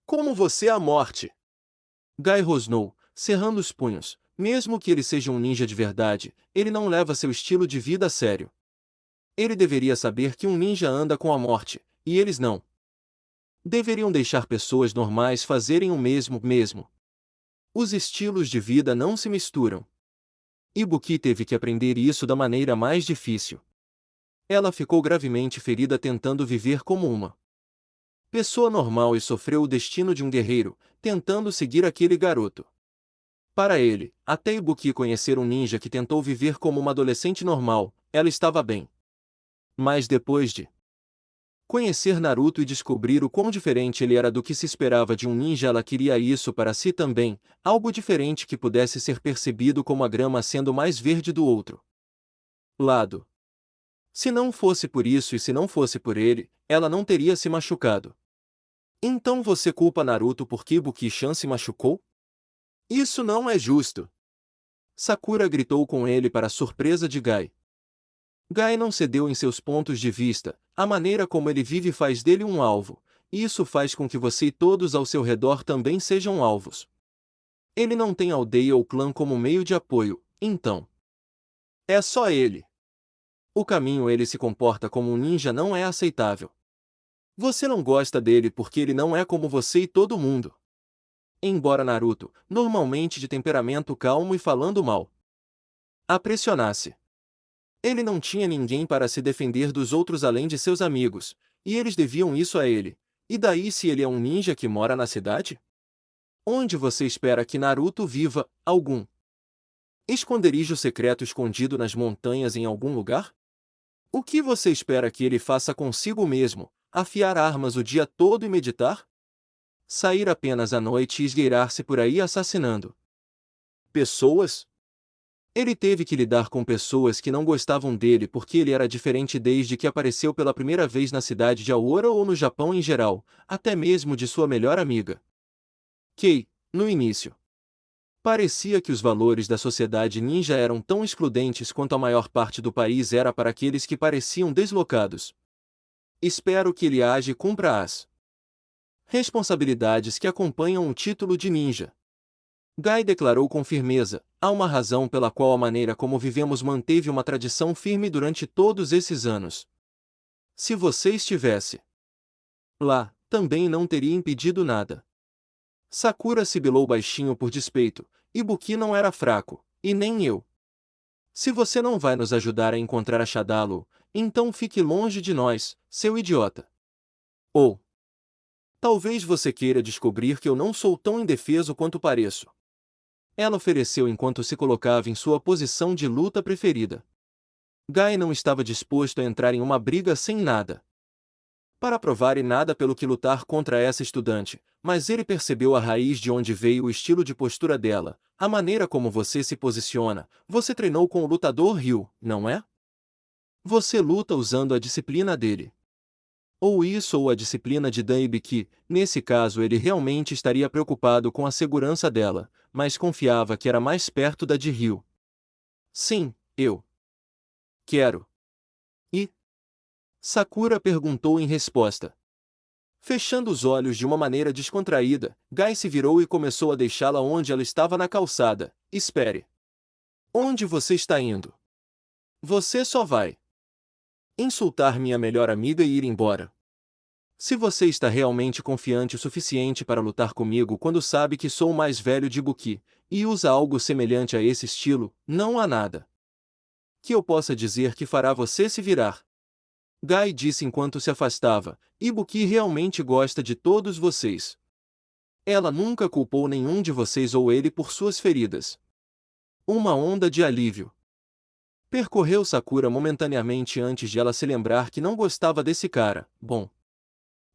Como você é a morte? Gai rosnou, cerrando os punhos. Mesmo que ele seja um ninja de verdade, ele não leva seu estilo de vida a sério. Ele deveria saber que um ninja anda com a morte, e eles não. Deveriam deixar pessoas normais fazerem o mesmo. Os estilos de vida não se misturam. Ibuki teve que aprender isso da maneira mais difícil. Ela ficou gravemente ferida tentando viver como uma pessoa normal e sofreu o destino de um guerreiro, tentando seguir aquele garoto. Para ele, até Ibuki conhecer um ninja que tentou viver como uma adolescente normal, ela estava bem. Mas depois de conhecer Naruto e descobrir o quão diferente ele era do que se esperava de um ninja, ela queria isso para si também, algo diferente que pudesse ser percebido como a grama sendo mais verde do outro lado. Se não fosse por isso e se não fosse por ele, ela não teria se machucado. Então você culpa Naruto porque Ibuki-chan se machucou? Isso não é justo! Sakura gritou com ele para a surpresa de Gai. Gai não cedeu em seus pontos de vista, a maneira como ele vive faz dele um alvo, e isso faz com que você e todos ao seu redor também sejam alvos. Ele não tem aldeia ou clã como meio de apoio, então. É só ele. O caminho ele se comporta como um ninja não é aceitável. Você não gosta dele porque ele não é como você e todo mundo. Embora Naruto, normalmente de temperamento calmo e falando mal, a pressionasse. Ele não tinha ninguém para se defender dos outros além de seus amigos, e eles deviam isso a ele. E daí se ele é um ninja que mora na cidade? Onde você espera que Naruto viva, algum esconderijo secreto escondido nas montanhas em algum lugar? O que você espera que ele faça consigo mesmo, afiar armas o dia todo e meditar? Sair apenas à noite e esgueirar-se por aí assassinando pessoas? Ele teve que lidar com pessoas que não gostavam dele porque ele era diferente desde que apareceu pela primeira vez na cidade de Aora ou no Japão em geral, até mesmo de sua melhor amiga Kei, no início. Parecia que os valores da sociedade ninja eram tão excludentes quanto a maior parte do país era para aqueles que pareciam deslocados. Espero que ele age e cumpra as responsabilidades que acompanham o título de ninja. Gai declarou com firmeza: há uma razão pela qual a maneira como vivemos manteve uma tradição firme durante todos esses anos. Se você estivesse lá, também não teria impedido nada. Sakura sibilou baixinho por despeito. Ibuki não era fraco, e nem eu. Se você não vai nos ajudar a encontrar a Shadalo, então fique longe de nós, seu idiota. Ou talvez você queira descobrir que eu não sou tão indefeso quanto pareço. Ela ofereceu enquanto se colocava em sua posição de luta preferida. Gai não estava disposto a entrar em uma briga sem nada para provar e nada pelo que lutar contra essa estudante, mas ele percebeu a raiz de onde veio o estilo de postura dela, a maneira como você se posiciona. Você treinou com o lutador Ryu, não é? Você luta usando a disciplina dele. Ou isso ou a disciplina de Dan Ibiki. Nesse caso ele realmente estaria preocupado com a segurança dela, mas confiava que era mais perto da de Ryu. Sim, eu quero. E? Sakura perguntou em resposta. Fechando os olhos de uma maneira descontraída, Gai se virou e começou a deixá-la onde ela estava na calçada. Espere. Onde você está indo? Você só vai insultar minha melhor amiga e ir embora. Se você está realmente confiante o suficiente para lutar comigo quando sabe que sou o mais velho de Ibuki, e usa algo semelhante a esse estilo, não há nada que eu possa dizer que fará você se virar. Gai disse enquanto se afastava. Ibuki realmente gosta de todos vocês. Ela nunca culpou nenhum de vocês ou ele por suas feridas. Uma onda de alívio percorreu Sakura momentaneamente antes de ela se lembrar que não gostava desse cara. Bom,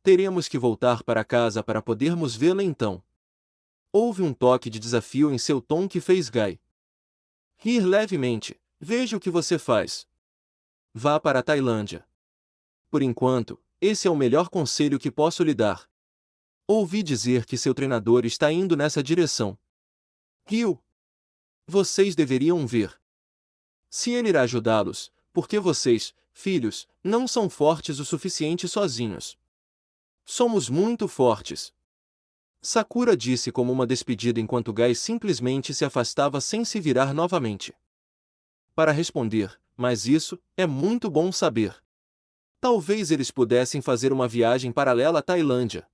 teremos que voltar para casa para podermos vê-la então. Houve um toque de desafio em seu tom que fez Gai rir levemente. Veja o que você faz. Vá para a Tailândia. Por enquanto, esse é o melhor conselho que posso lhe dar. Ouvi dizer que seu treinador está indo nessa direção. Ryu, vocês deveriam ver. Se ele irá ajudá-los, porque vocês, filhos, não são fortes o suficiente sozinhos. Somos muito fortes. Sakura disse como uma despedida enquanto Gai simplesmente se afastava sem se virar novamente. Para responder, mas isso é muito bom saber. Talvez eles pudessem fazer uma viagem paralela à Tailândia.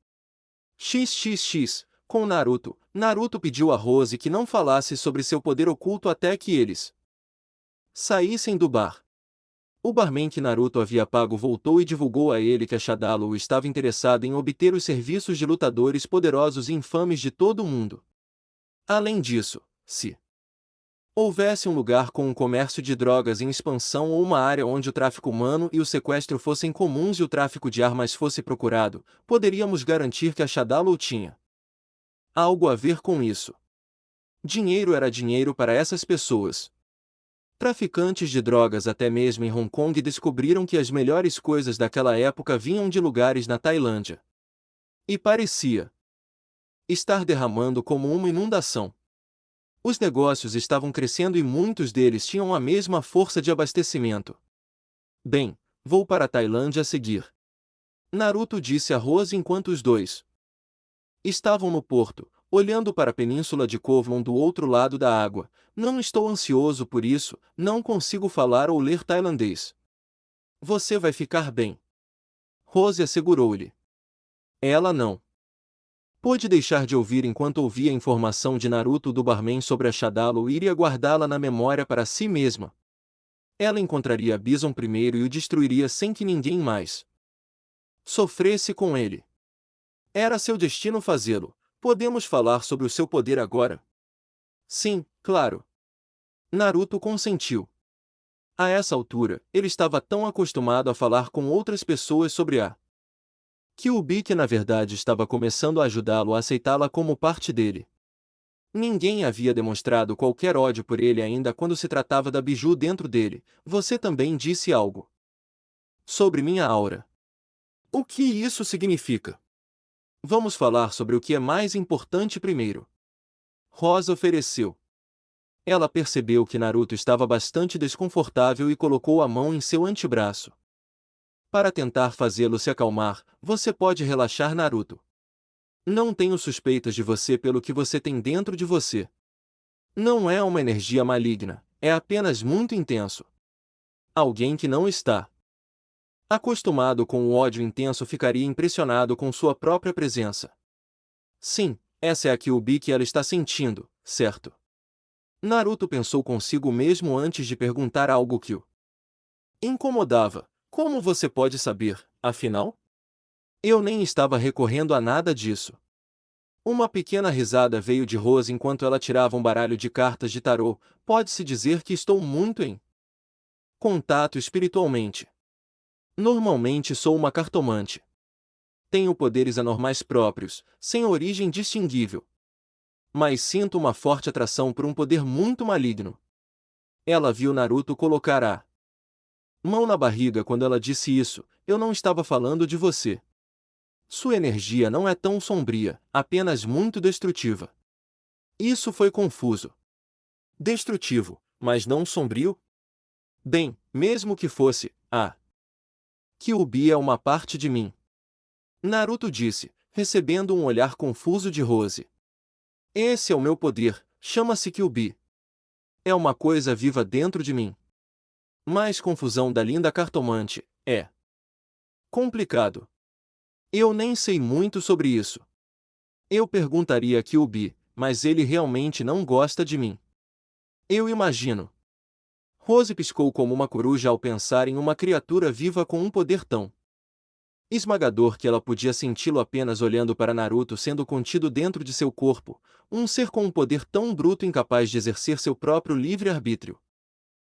XXX, com Naruto. Naruto pediu a Rose que não falasse sobre seu poder oculto até que eles saíssem do bar. O barman que Naruto havia pago voltou e divulgou a ele que a Shadaloo estava interessada em obter os serviços de lutadores poderosos e infames de todo o mundo. Além disso, se houvesse um lugar com um comércio de drogas em expansão ou uma área onde o tráfico humano e o sequestro fossem comuns e o tráfico de armas fosse procurado, poderíamos garantir que a Shadaloo tinha algo a ver com isso. Dinheiro era dinheiro para essas pessoas. Traficantes de drogas até mesmo em Hong Kong descobriram que as melhores coisas daquela época vinham de lugares na Tailândia. E parecia estar derramando como uma inundação. Os negócios estavam crescendo e muitos deles tinham a mesma força de abastecimento. Bem, vou para a Tailândia a seguir. Naruto disse a Rose enquanto os dois estavam no porto, olhando para a península de Kowloon do outro lado da água. Não estou ansioso por isso, não consigo falar ou ler tailandês. Você vai ficar bem. Rose assegurou-lhe. Ela não pôde deixar de ouvir enquanto ouvia a informação de Naruto do barman sobre a Shadaloo e iria guardá-la na memória para si mesma. Ela encontraria Bison primeiro e o destruiria sem que ninguém mais sofresse com ele. Era seu destino fazê-lo. Podemos falar sobre o seu poder agora? Sim, claro. Naruto consentiu. A essa altura, ele estava tão acostumado a falar com outras pessoas sobre a Kyuubi que na verdade estava começando a ajudá-lo a aceitá-la como parte dele. Ninguém havia demonstrado qualquer ódio por ele ainda quando se tratava da Biju dentro dele. Você também disse algo sobre minha aura. O que isso significa? Vamos falar sobre o que é mais importante primeiro. Rosa ofereceu. Ela percebeu que Naruto estava bastante desconfortável e colocou a mão em seu antebraço. Para tentar fazê-lo se acalmar, você pode relaxar, Naruto. Não tenho suspeitas de você pelo que você tem dentro de você. Não é uma energia maligna, é apenas muito intenso. Alguém que não está acostumado com o ódio intenso ficaria impressionado com sua própria presença. Sim, essa é a Kyuubi que ela está sentindo, certo? Naruto pensou consigo mesmo antes de perguntar algo que o incomodava. Como você pode saber, afinal? Eu nem estava recorrendo a nada disso. Uma pequena risada veio de Rose enquanto ela tirava um baralho de cartas de tarô. Pode-se dizer que estou muito em contato espiritualmente. Normalmente sou uma cartomante. Tenho poderes anormais próprios, sem origem distinguível. Mas sinto uma forte atração por um poder muito maligno. Ela viu Naruto colocar a mão na barriga quando ela disse isso. Eu não estava falando de você. Sua energia não é tão sombria, apenas muito destrutiva. Isso foi confuso. Destrutivo, mas não sombrio? Bem, mesmo que fosse, Kyuubi é uma parte de mim. Naruto disse, recebendo um olhar confuso de Rose. Esse é o meu poder, chama-se Kyuubi. É uma coisa viva dentro de mim. Mais confusão da linda cartomante, é complicado. Eu nem sei muito sobre isso. Eu perguntaria a Kyuubi, mas ele realmente não gosta de mim. Eu imagino. Rose piscou como uma coruja ao pensar em uma criatura viva com um poder tão esmagador que ela podia senti-lo apenas olhando para Naruto sendo contido dentro de seu corpo, um ser com um poder tão bruto incapaz de exercer seu próprio livre-arbítrio.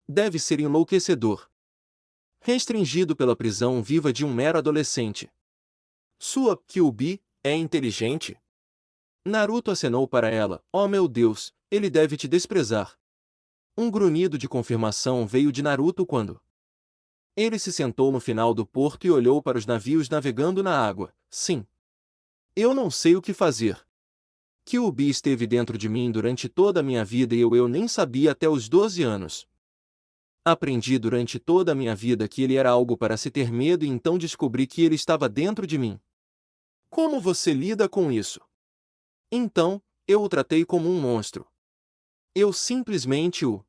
Deve ser enlouquecedor. Restringido pela prisão viva de um mero adolescente. Sua Kyuubi é inteligente? Naruto acenou para ela. Oh meu Deus, ele deve te desprezar. Um grunhido de confirmação veio de Naruto quando ele se sentou no final do porto e olhou para os navios navegando na água. Sim. Eu não sei o que fazer. Kyuubi esteve dentro de mim durante toda a minha vida e eu nem sabia até os 12 anos. Aprendi durante toda a minha vida que ele era algo para se ter medo e então descobri que ele estava dentro de mim. Como você lida com isso? Então, eu o tratei como um monstro. Eu simplesmente o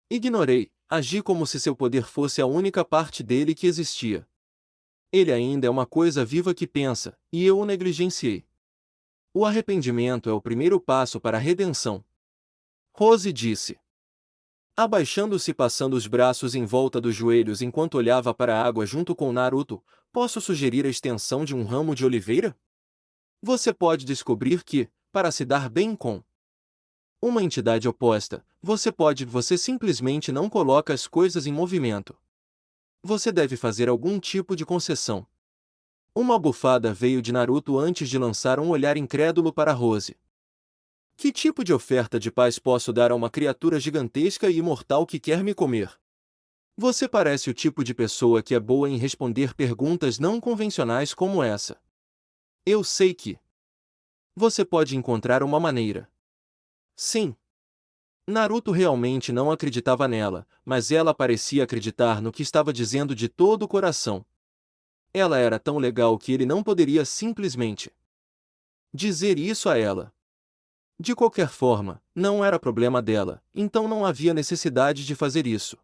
ignorei, agi como se seu poder fosse a única parte dele que existia. Ele ainda é uma coisa viva que pensa, e eu o negligenciei. O arrependimento é o primeiro passo para a redenção. Rose disse, abaixando-se e passando os braços em volta dos joelhos enquanto olhava para a água junto com Naruto. Posso sugerir a extensão de um ramo de oliveira? Você pode descobrir que, para se dar bem com uma entidade oposta, você simplesmente não coloca as coisas em movimento. Você deve fazer algum tipo de concessão. Uma bufada veio de Naruto antes de lançar um olhar incrédulo para Rose. Que tipo de oferta de paz posso dar a uma criatura gigantesca e imortal que quer me comer? Você parece o tipo de pessoa que é boa em responder perguntas não convencionais como essa. Eu sei que você pode encontrar uma maneira. Sim. Naruto realmente não acreditava nela, mas ela parecia acreditar no que estava dizendo de todo o coração. Ela era tão legal que ele não poderia simplesmente dizer isso a ela. De qualquer forma, não era problema dela, então não havia necessidade de fazer isso.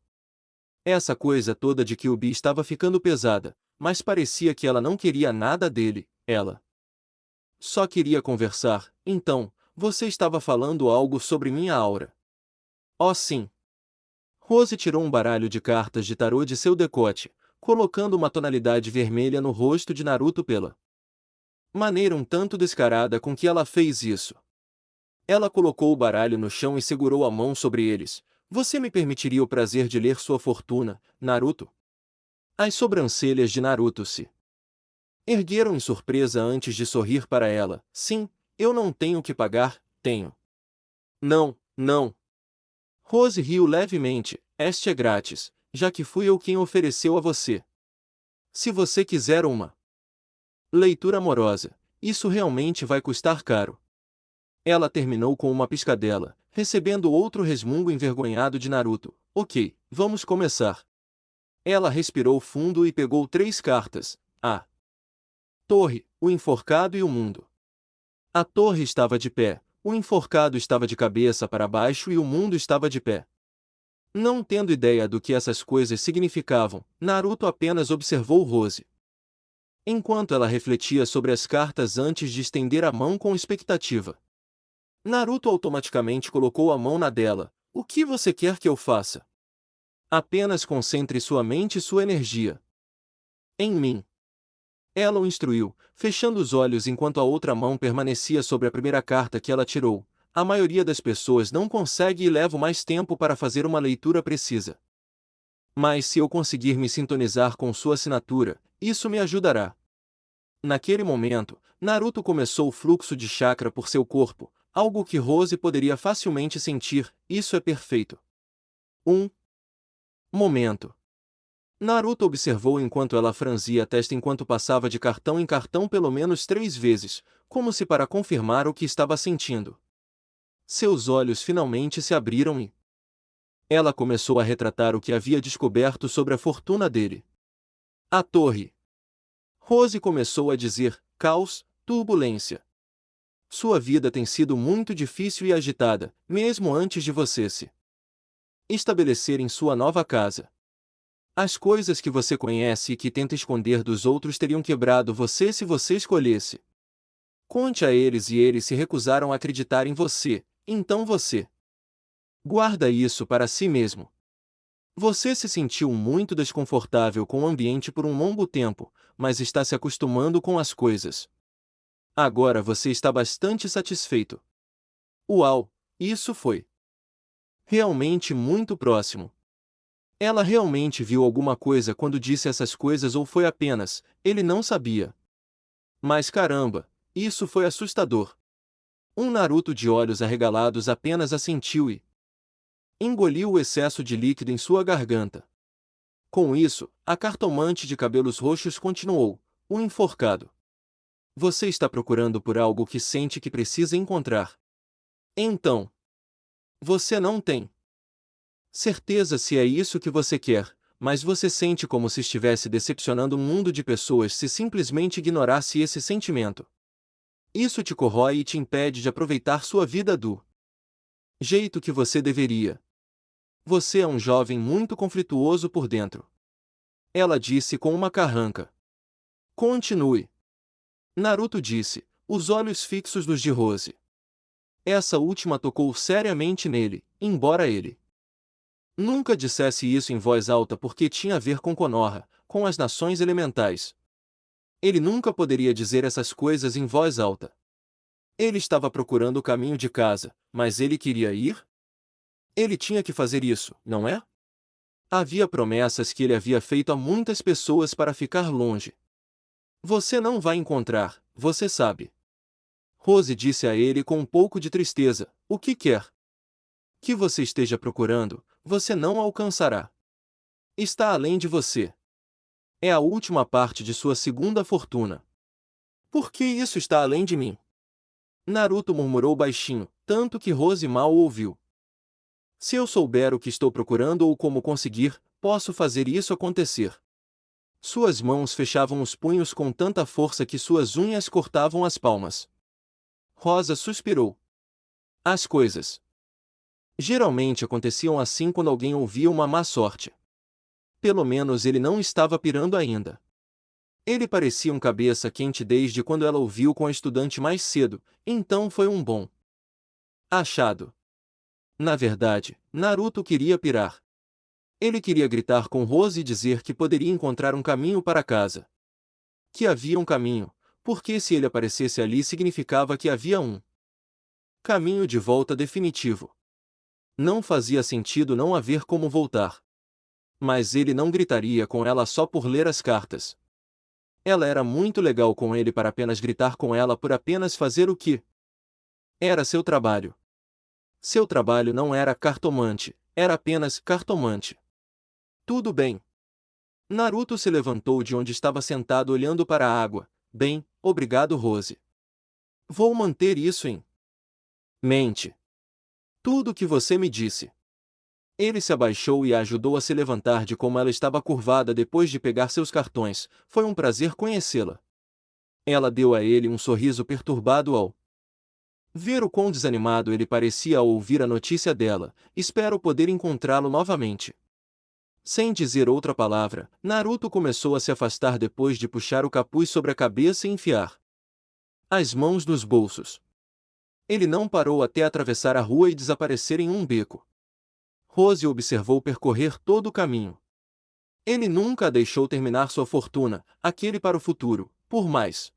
Essa coisa toda de que o Bi estava ficando pesada, mas parecia que ela não queria nada dele, ela só queria conversar. Então, você estava falando algo sobre minha aura. Oh sim. Rose tirou um baralho de cartas de tarô de seu decote, colocando uma tonalidade vermelha no rosto de Naruto pela maneira um tanto descarada com que ela fez isso. Ela colocou o baralho no chão e segurou a mão sobre eles. Você me permitiria o prazer de ler sua fortuna, Naruto? As sobrancelhas de Naruto se ergueram em surpresa antes de sorrir para ela. Sim, eu não tenho que pagar, tenho. Não, não. Rose riu levemente. Este é grátis, já que fui eu quem ofereceu a você. Se você quiser uma leitura amorosa, isso realmente vai custar caro. Ela terminou com uma piscadela, recebendo outro resmungo envergonhado de Naruto. Ok, vamos começar. Ela respirou fundo e pegou 3 cartas. A torre, o enforcado e o mundo. A torre estava de pé, o enforcado estava de cabeça para baixo e o mundo estava de pé. Não tendo ideia do que essas coisas significavam, Naruto apenas observou Rose. Enquanto ela refletia sobre as cartas antes de estender a mão com expectativa, Naruto automaticamente colocou a mão na dela. O que você quer que eu faça? Apenas concentre sua mente e sua energia em mim. Ela o instruiu, fechando os olhos enquanto a outra mão permanecia sobre a primeira carta que ela tirou. A maioria das pessoas não consegue e leva mais tempo para fazer uma leitura precisa. Mas se eu conseguir me sintonizar com sua assinatura, isso me ajudará. Naquele momento, Naruto começou o fluxo de chakra por seu corpo, algo que Rose poderia facilmente sentir. Isso é perfeito. Um momento. Naruto observou enquanto ela franzia a testa enquanto passava de cartão em cartão pelo menos 3 vezes, como se para confirmar o que estava sentindo. Seus olhos finalmente se abriram e ela começou a retratar o que havia descoberto sobre a fortuna dele. A torre. Rose começou a dizer: caos, turbulência. Sua vida tem sido muito difícil e agitada, mesmo antes de você se estabelecer em sua nova casa. As coisas que você conhece e que tenta esconder dos outros teriam quebrado você se você escolhesse. Conte a eles e eles se recusaram a acreditar em você, então você guarda isso para si mesmo. Você se sentiu muito desconfortável com o ambiente por um longo tempo, mas está se acostumando com as coisas. Agora você está bastante satisfeito. Uau, isso foi realmente muito próximo. Ela realmente viu alguma coisa quando disse essas coisas ou foi apenas, ele não sabia. Mas caramba, isso foi assustador. Um Naruto de olhos arregalados apenas assentiu e engoliu o excesso de líquido em sua garganta. Com isso, a cartomante de cabelos roxos continuou: o enforcado. Você está procurando por algo que sente que precisa encontrar. Então, você não tem certeza se é isso que você quer, mas você sente como se estivesse decepcionando um mundo de pessoas se simplesmente ignorasse esse sentimento. Isso te corrói e te impede de aproveitar sua vida do jeito que você deveria. Você é um jovem muito conflituoso por dentro. Ela disse com uma carranca. Continue. Naruto disse, os olhos fixos nos de Rose. Essa última tocou seriamente nele, embora ele nunca dissesse isso em voz alta porque tinha a ver com Konoha, com as nações elementais. Ele nunca poderia dizer essas coisas em voz alta. Ele estava procurando o caminho de casa, mas ele queria ir? Ele tinha que fazer isso, não é? Havia promessas que ele havia feito a muitas pessoas para ficar longe. Você não vai encontrar, você sabe. Rose disse a ele com um pouco de tristeza, o que quer que você esteja procurando, você não alcançará. Está além de você. É a última parte de sua segunda fortuna. Por que isso está além de mim? Naruto murmurou baixinho, tanto que Rose mal o ouviu. Se eu souber o que estou procurando ou como conseguir, posso fazer isso acontecer. Suas mãos fechavam os punhos com tanta força que suas unhas cortavam as palmas. Rosa suspirou. As coisas geralmente aconteciam assim quando alguém ouvia uma má sorte. Pelo menos ele não estava pirando ainda. Ele parecia um cabeça quente desde quando ela ouviu com a estudante mais cedo, então foi um bom achado. Na verdade, Naruto queria pirar. Ele queria gritar com Rose e dizer que poderia encontrar um caminho para casa. Que havia um caminho, porque se ele aparecesse ali significava que havia um caminho de volta definitivo. Não fazia sentido não haver como voltar. Mas ele não gritaria com ela só por ler as cartas. Ela era muito legal com ele para apenas gritar com ela por apenas fazer o que era seu trabalho. Seu trabalho não era cartomante, era apenas cartomante. Tudo bem. Naruto se levantou de onde estava sentado olhando para a água. Bem, obrigado, Rose. Vou manter isso em mente. Tudo o que você me disse. Ele se abaixou e a ajudou a se levantar de como ela estava curvada depois de pegar seus cartões. Foi um prazer conhecê-la. Ela deu a ele um sorriso perturbado ao ver o quão desanimado ele parecia ao ouvir a notícia dela. Espero poder encontrá-lo novamente. Sem dizer outra palavra, Naruto começou a se afastar depois de puxar o capuz sobre a cabeça e enfiar as mãos nos bolsos. Ele não parou até atravessar a rua e desaparecer em um beco. Rose observou percorrer todo o caminho. Ele nunca a deixou terminar sua fortuna, aquele para o futuro, por mais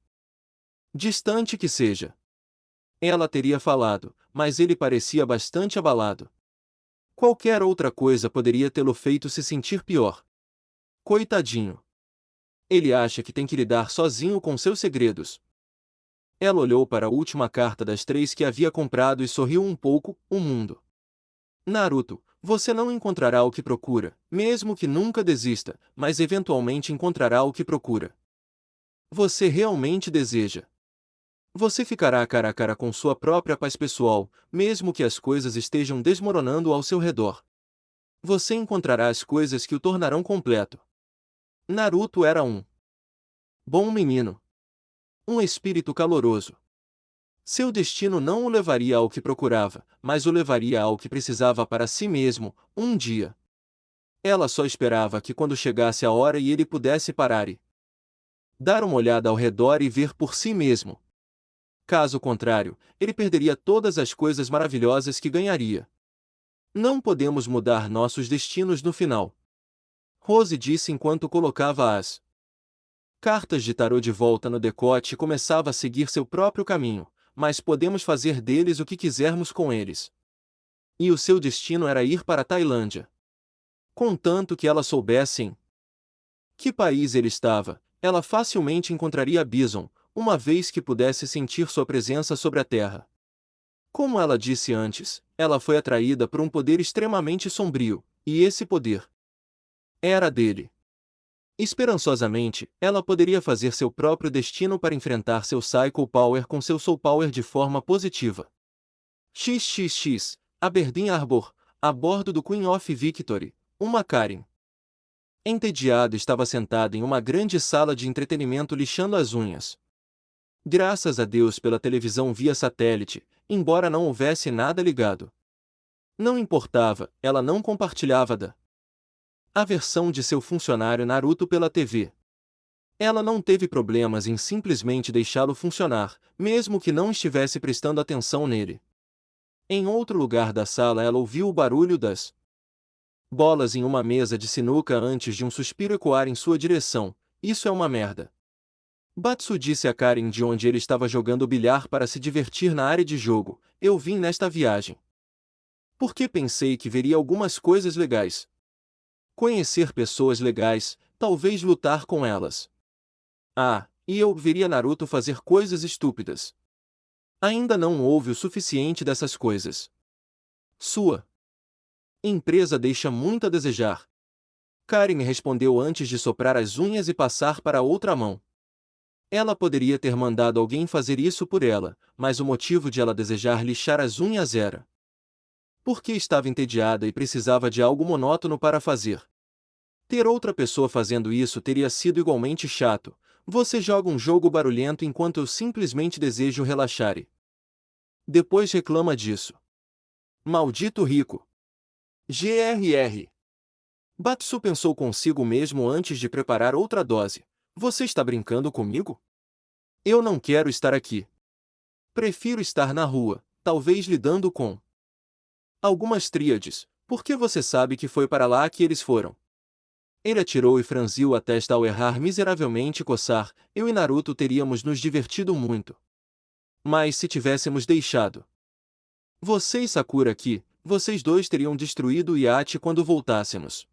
distante que seja. Ela teria falado, mas ele parecia bastante abalado. Qualquer outra coisa poderia tê-lo feito se sentir pior. Coitadinho. Ele acha que tem que lidar sozinho com seus segredos. Ela olhou para a última carta das 3 que havia comprado e sorriu um pouco, o mundo. Naruto, você não encontrará o que procura, mesmo que nunca desista, mas eventualmente encontrará o que procura. Você realmente deseja. Você ficará cara a cara com sua própria paz pessoal, mesmo que as coisas estejam desmoronando ao seu redor. Você encontrará as coisas que o tornarão completo. Naruto era um bom menino. Um espírito caloroso. Seu destino não o levaria ao que procurava, mas o levaria ao que precisava para si mesmo, um dia. Ela só esperava que quando chegasse a hora e ele pudesse parar e dar uma olhada ao redor e ver por si mesmo. Caso contrário, ele perderia todas as coisas maravilhosas que ganharia. Não podemos mudar nossos destinos no final. Rose disse enquanto colocava as cartas de tarô de volta no decote e começava a seguir seu próprio caminho, mas podemos fazer deles o que quisermos com eles. E o seu destino era ir para a Tailândia. Contanto que ela soubesse em que país ele estava, ela facilmente encontraria Bison, uma vez que pudesse sentir sua presença sobre a terra. Como ela disse antes, ela foi atraída por um poder extremamente sombrio, e esse poder era dele. Esperançosamente, ela poderia fazer seu próprio destino para enfrentar seu Psycho Power com seu Soul Power de forma positiva. XXX, Aberdeen Arbor, a bordo do Queen of Victory, uma Karen entediado estava sentada em uma grande sala de entretenimento lixando as unhas. Graças a Deus pela televisão via satélite, embora não houvesse nada ligado. Não importava, ela não compartilhava a versão de seu funcionário Naruto pela TV. Ela não teve problemas em simplesmente deixá-lo funcionar, mesmo que não estivesse prestando atenção nele. Em outro lugar da sala ela ouviu o barulho das bolas em uma mesa de sinuca antes de um suspiro ecoar em sua direção. Isso é uma merda. Batsu disse a Karen de onde ele estava jogando bilhar para se divertir na área de jogo. Eu vim nesta viagem porque pensei que veria algumas coisas legais. Conhecer pessoas legais, talvez lutar com elas. Ah, e eu veria Naruto fazer coisas estúpidas. Ainda não houve o suficiente dessas coisas. Sua empresa deixa muito a desejar. Karen respondeu antes de soprar as unhas e passar para a outra mão. Ela poderia ter mandado alguém fazer isso por ela, mas o motivo de ela desejar lixar as unhas era porque estava entediada e precisava de algo monótono para fazer. Ter outra pessoa fazendo isso teria sido igualmente chato. Você joga um jogo barulhento enquanto eu simplesmente desejo relaxar e depois reclama disso. Maldito rico. GRR. Batsu pensou consigo mesmo antes de preparar outra dose. Você está brincando comigo? Eu não quero estar aqui. Prefiro estar na rua, talvez lidando com algumas tríades, porque você sabe que foi para lá que eles foram. Ele atirou e franziu a testa ao errar miseravelmente e coçar. Eu e Naruto teríamos nos divertido muito. Mas se tivéssemos deixado você e Sakura aqui, vocês dois teriam destruído o iate quando voltássemos.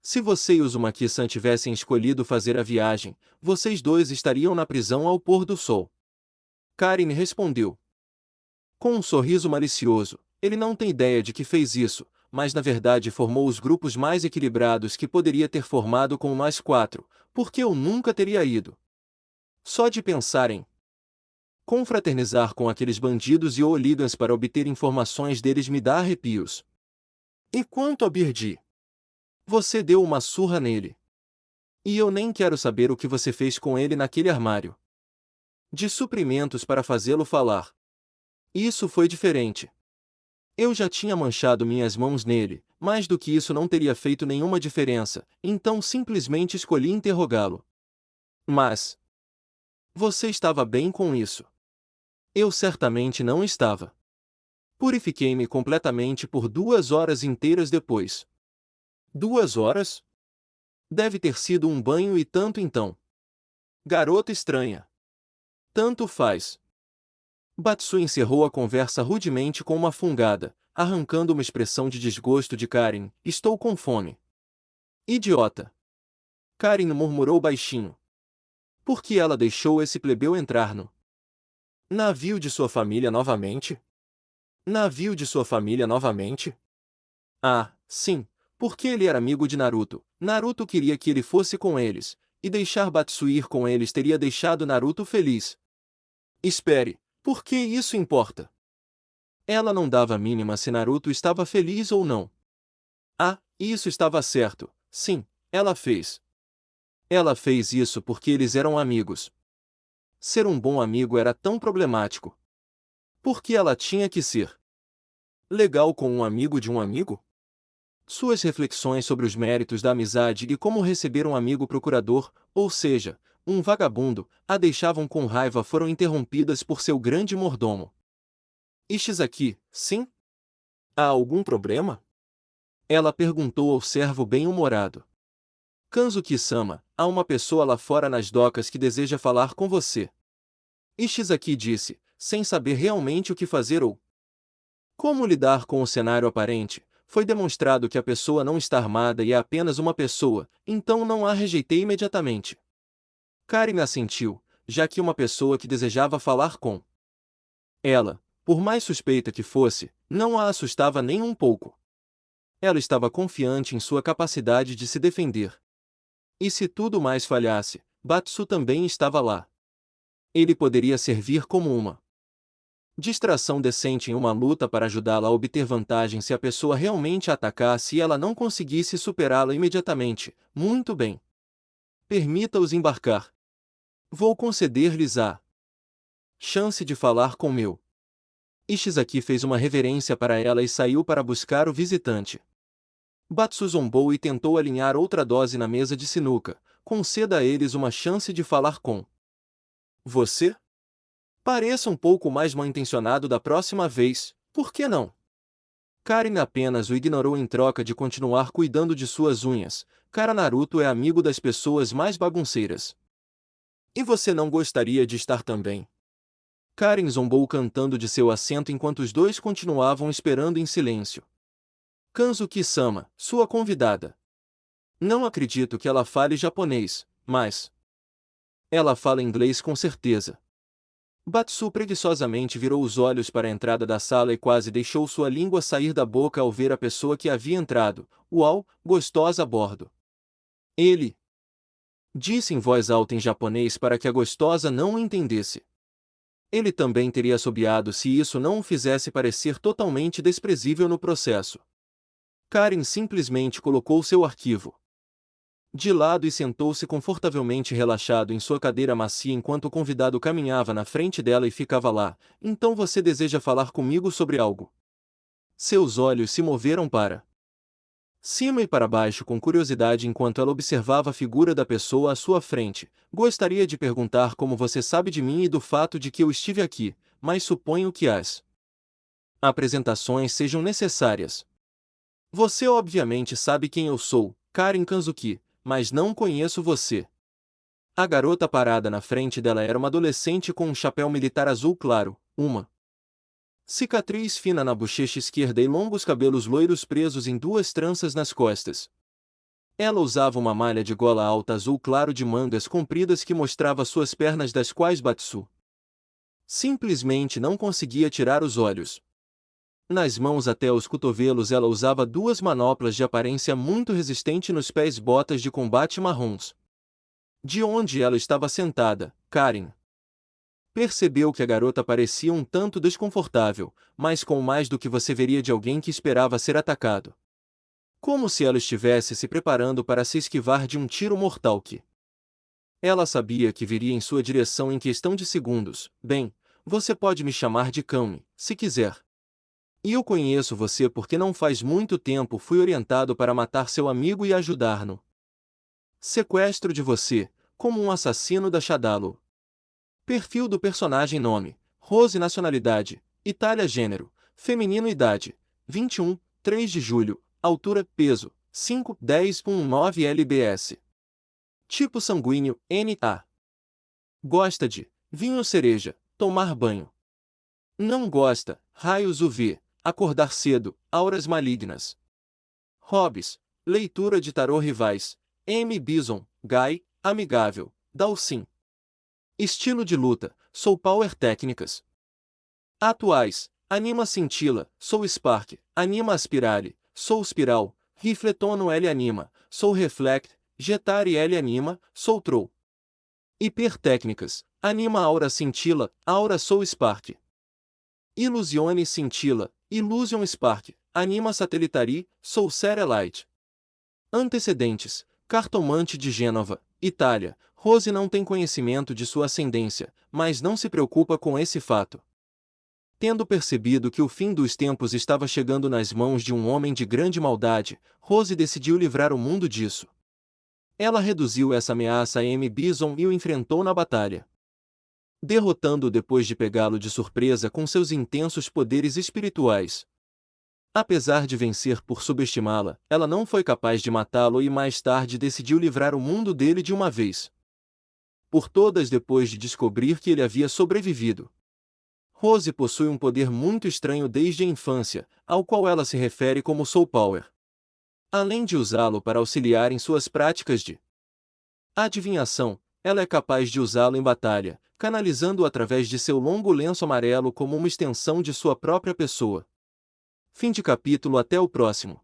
Se você e Uzumaki-san tivessem escolhido fazer a viagem, vocês dois estariam na prisão ao pôr do sol. Karen respondeu com um sorriso malicioso. Ele não tem ideia de que fez isso, mas na verdade formou os grupos mais equilibrados que poderia ter formado com nós quatro, porque eu nunca teria ido. Só de pensar em confraternizar com aqueles bandidos e hooligans para obter informações deles me dá arrepios. E quanto a Birdi? Você deu uma surra nele. E eu nem quero saber o que você fez com ele naquele armário de suprimentos para fazê-lo falar. Isso foi diferente. Eu já tinha manchado minhas mãos nele, mais do que isso não teria feito nenhuma diferença, então simplesmente escolhi interrogá-lo. Mas você estava bem com isso? Eu certamente não estava. Purifiquei-me completamente por 2 horas inteiras depois. 2 horas? Deve ter sido um banho e tanto então. Garota estranha. Tanto faz. Batsu encerrou a conversa rudemente com uma fungada, arrancando uma expressão de desgosto de Karen. Estou com fome. Idiota. Karen murmurou baixinho. Por que ela deixou esse plebeu entrar no navio de sua família novamente? Navio de sua família novamente? Ah, sim, porque ele era amigo de Naruto. Naruto queria que ele fosse com eles, e deixar Batsu ir com eles teria deixado Naruto feliz. Espere, por que isso importa? Ela não dava a mínima se Naruto estava feliz ou não. Ah, isso estava certo, sim, ela fez. Ela fez isso porque eles eram amigos. Ser um bom amigo era tão problemático. Por que ela tinha que ser legal com um amigo de um amigo? Suas reflexões sobre os méritos da amizade e como receber um amigo procurador, ou seja, um vagabundo, a deixavam com raiva foram interrompidas por seu grande mordomo. Ishizaki, sim? Há algum problema? Ela perguntou ao servo bem-humorado. Kanzuki-sama, há uma pessoa lá fora nas docas que deseja falar com você. Ishizaki disse, sem saber realmente o que fazer ou como lidar com o cenário aparente. Foi demonstrado que a pessoa não está armada e é apenas uma pessoa, então não a rejeitei imediatamente. Karen assentiu, já que uma pessoa que desejava falar com ela, por mais suspeita que fosse, não a assustava nem um pouco. Ela estava confiante em sua capacidade de se defender. E se tudo mais falhasse, Batsu também estava lá. Ele poderia servir como uma distração decente em uma luta para ajudá-la a obter vantagem se a pessoa realmente a atacasse e ela não conseguisse superá-la imediatamente. Muito bem. Permita-os embarcar. Vou conceder-lhes a chance de falar com meu. Ishizaki fez uma reverência para ela e saiu para buscar o visitante. Batsu zombou e tentou alinhar outra dose na mesa de sinuca. Conceda a eles uma chance de falar com você? Pareça um pouco mais mal-intencionado da próxima vez, por que não? Karin apenas o ignorou em troca de continuar cuidando de suas unhas. Cara, Naruto é amigo das pessoas mais bagunceiras. E você não gostaria de estar também? Karin zombou cantando de seu assento enquanto os dois continuavam esperando em silêncio. Kanzuki-sama, sua convidada. Não acredito que ela fale japonês, mas ela fala inglês com certeza. Batsu preguiçosamente virou os olhos para a entrada da sala e quase deixou sua língua sair da boca ao ver a pessoa que havia entrado. Uau, gostosa a bordo. Ele disse em voz alta em japonês para que a gostosa não o entendesse. Ele também teria assobiado se isso não o fizesse parecer totalmente desprezível no processo. Karin simplesmente colocou seu arquivo de lado e sentou-se confortavelmente relaxado em sua cadeira macia enquanto o convidado caminhava na frente dela e ficava lá. Então você deseja falar comigo sobre algo? Seus olhos se moveram para cima e para baixo com curiosidade enquanto ela observava a figura da pessoa à sua frente. Gostaria de perguntar como você sabe de mim e do fato de que eu estive aqui, mas suponho que as apresentações sejam necessárias. Você obviamente sabe quem eu sou, Karin Kanzuki, mas não conheço você. A garota parada na frente dela era uma adolescente com um chapéu militar azul claro, uma cicatriz fina na bochecha esquerda e longos cabelos loiros presos em duas tranças nas costas. Ela usava uma malha de gola alta azul claro de mangas compridas que mostrava suas pernas, das quais Batsu simplesmente não conseguia tirar os olhos. Nas mãos até os cotovelos ela usava duas manoplas de aparência muito resistente nos pés, botas de combate marrons. De onde ela estava sentada, Karin percebeu que a garota parecia um tanto desconfortável, mas com mais do que você veria de alguém que esperava ser atacado. Como se ela estivesse se preparando para se esquivar de um tiro mortal que ela sabia que viria em sua direção em questão de segundos. Bem, você pode me chamar de Kami, se quiser. E eu conheço você porque não faz muito tempo fui orientado para matar seu amigo e ajudar no sequestro de você, como um assassino da Shadalo. Perfil do personagem: nome, Rose, nacionalidade, Itália, gênero, feminino, idade, 21, 3 de julho, altura, peso, 5,10,19 lbs. Tipo sanguíneo, NA. Gosta de vinho cereja, tomar banho. Não gosta, raios UV, acordar cedo, auras malignas. Hobbies, leitura de tarô, rivais, M. Bison, Guy, amigável, Dalsin. Estilo de luta, Soul Power, técnicas atuais, Anima Cintila, Soul Spark, Anima Aspirale, Soul Spiral, Rifletono L Anima, Soul Reflect, Jetari L Anima, Soul Throw. Hipertécnicas, Anima Aura Cintila, Aura Soul Spark. Illusione Cintila, Illusion Spark, Anima Satellitari, Soul Light. Antecedentes, Cartomante de Gênova, Itália. Rose não tem conhecimento de sua ascendência, mas não se preocupa com esse fato. Tendo percebido que o fim dos tempos estava chegando nas mãos de um homem de grande maldade, Rose decidiu livrar o mundo disso. Ela reduziu essa ameaça a M. Bison e o enfrentou na batalha, derrotando-o depois de pegá-lo de surpresa com seus intensos poderes espirituais. Apesar de vencer por subestimá-la, ela não foi capaz de matá-lo e mais tarde decidiu livrar o mundo dele de uma vez por todas depois de descobrir que ele havia sobrevivido. Rose possui um poder muito estranho desde a infância, ao qual ela se refere como Soul Power. Além de usá-lo para auxiliar em suas práticas de adivinhação, ela é capaz de usá-lo em batalha, canalizando-o através de seu longo lenço amarelo como uma extensão de sua própria pessoa. Fim de capítulo. Até o próximo.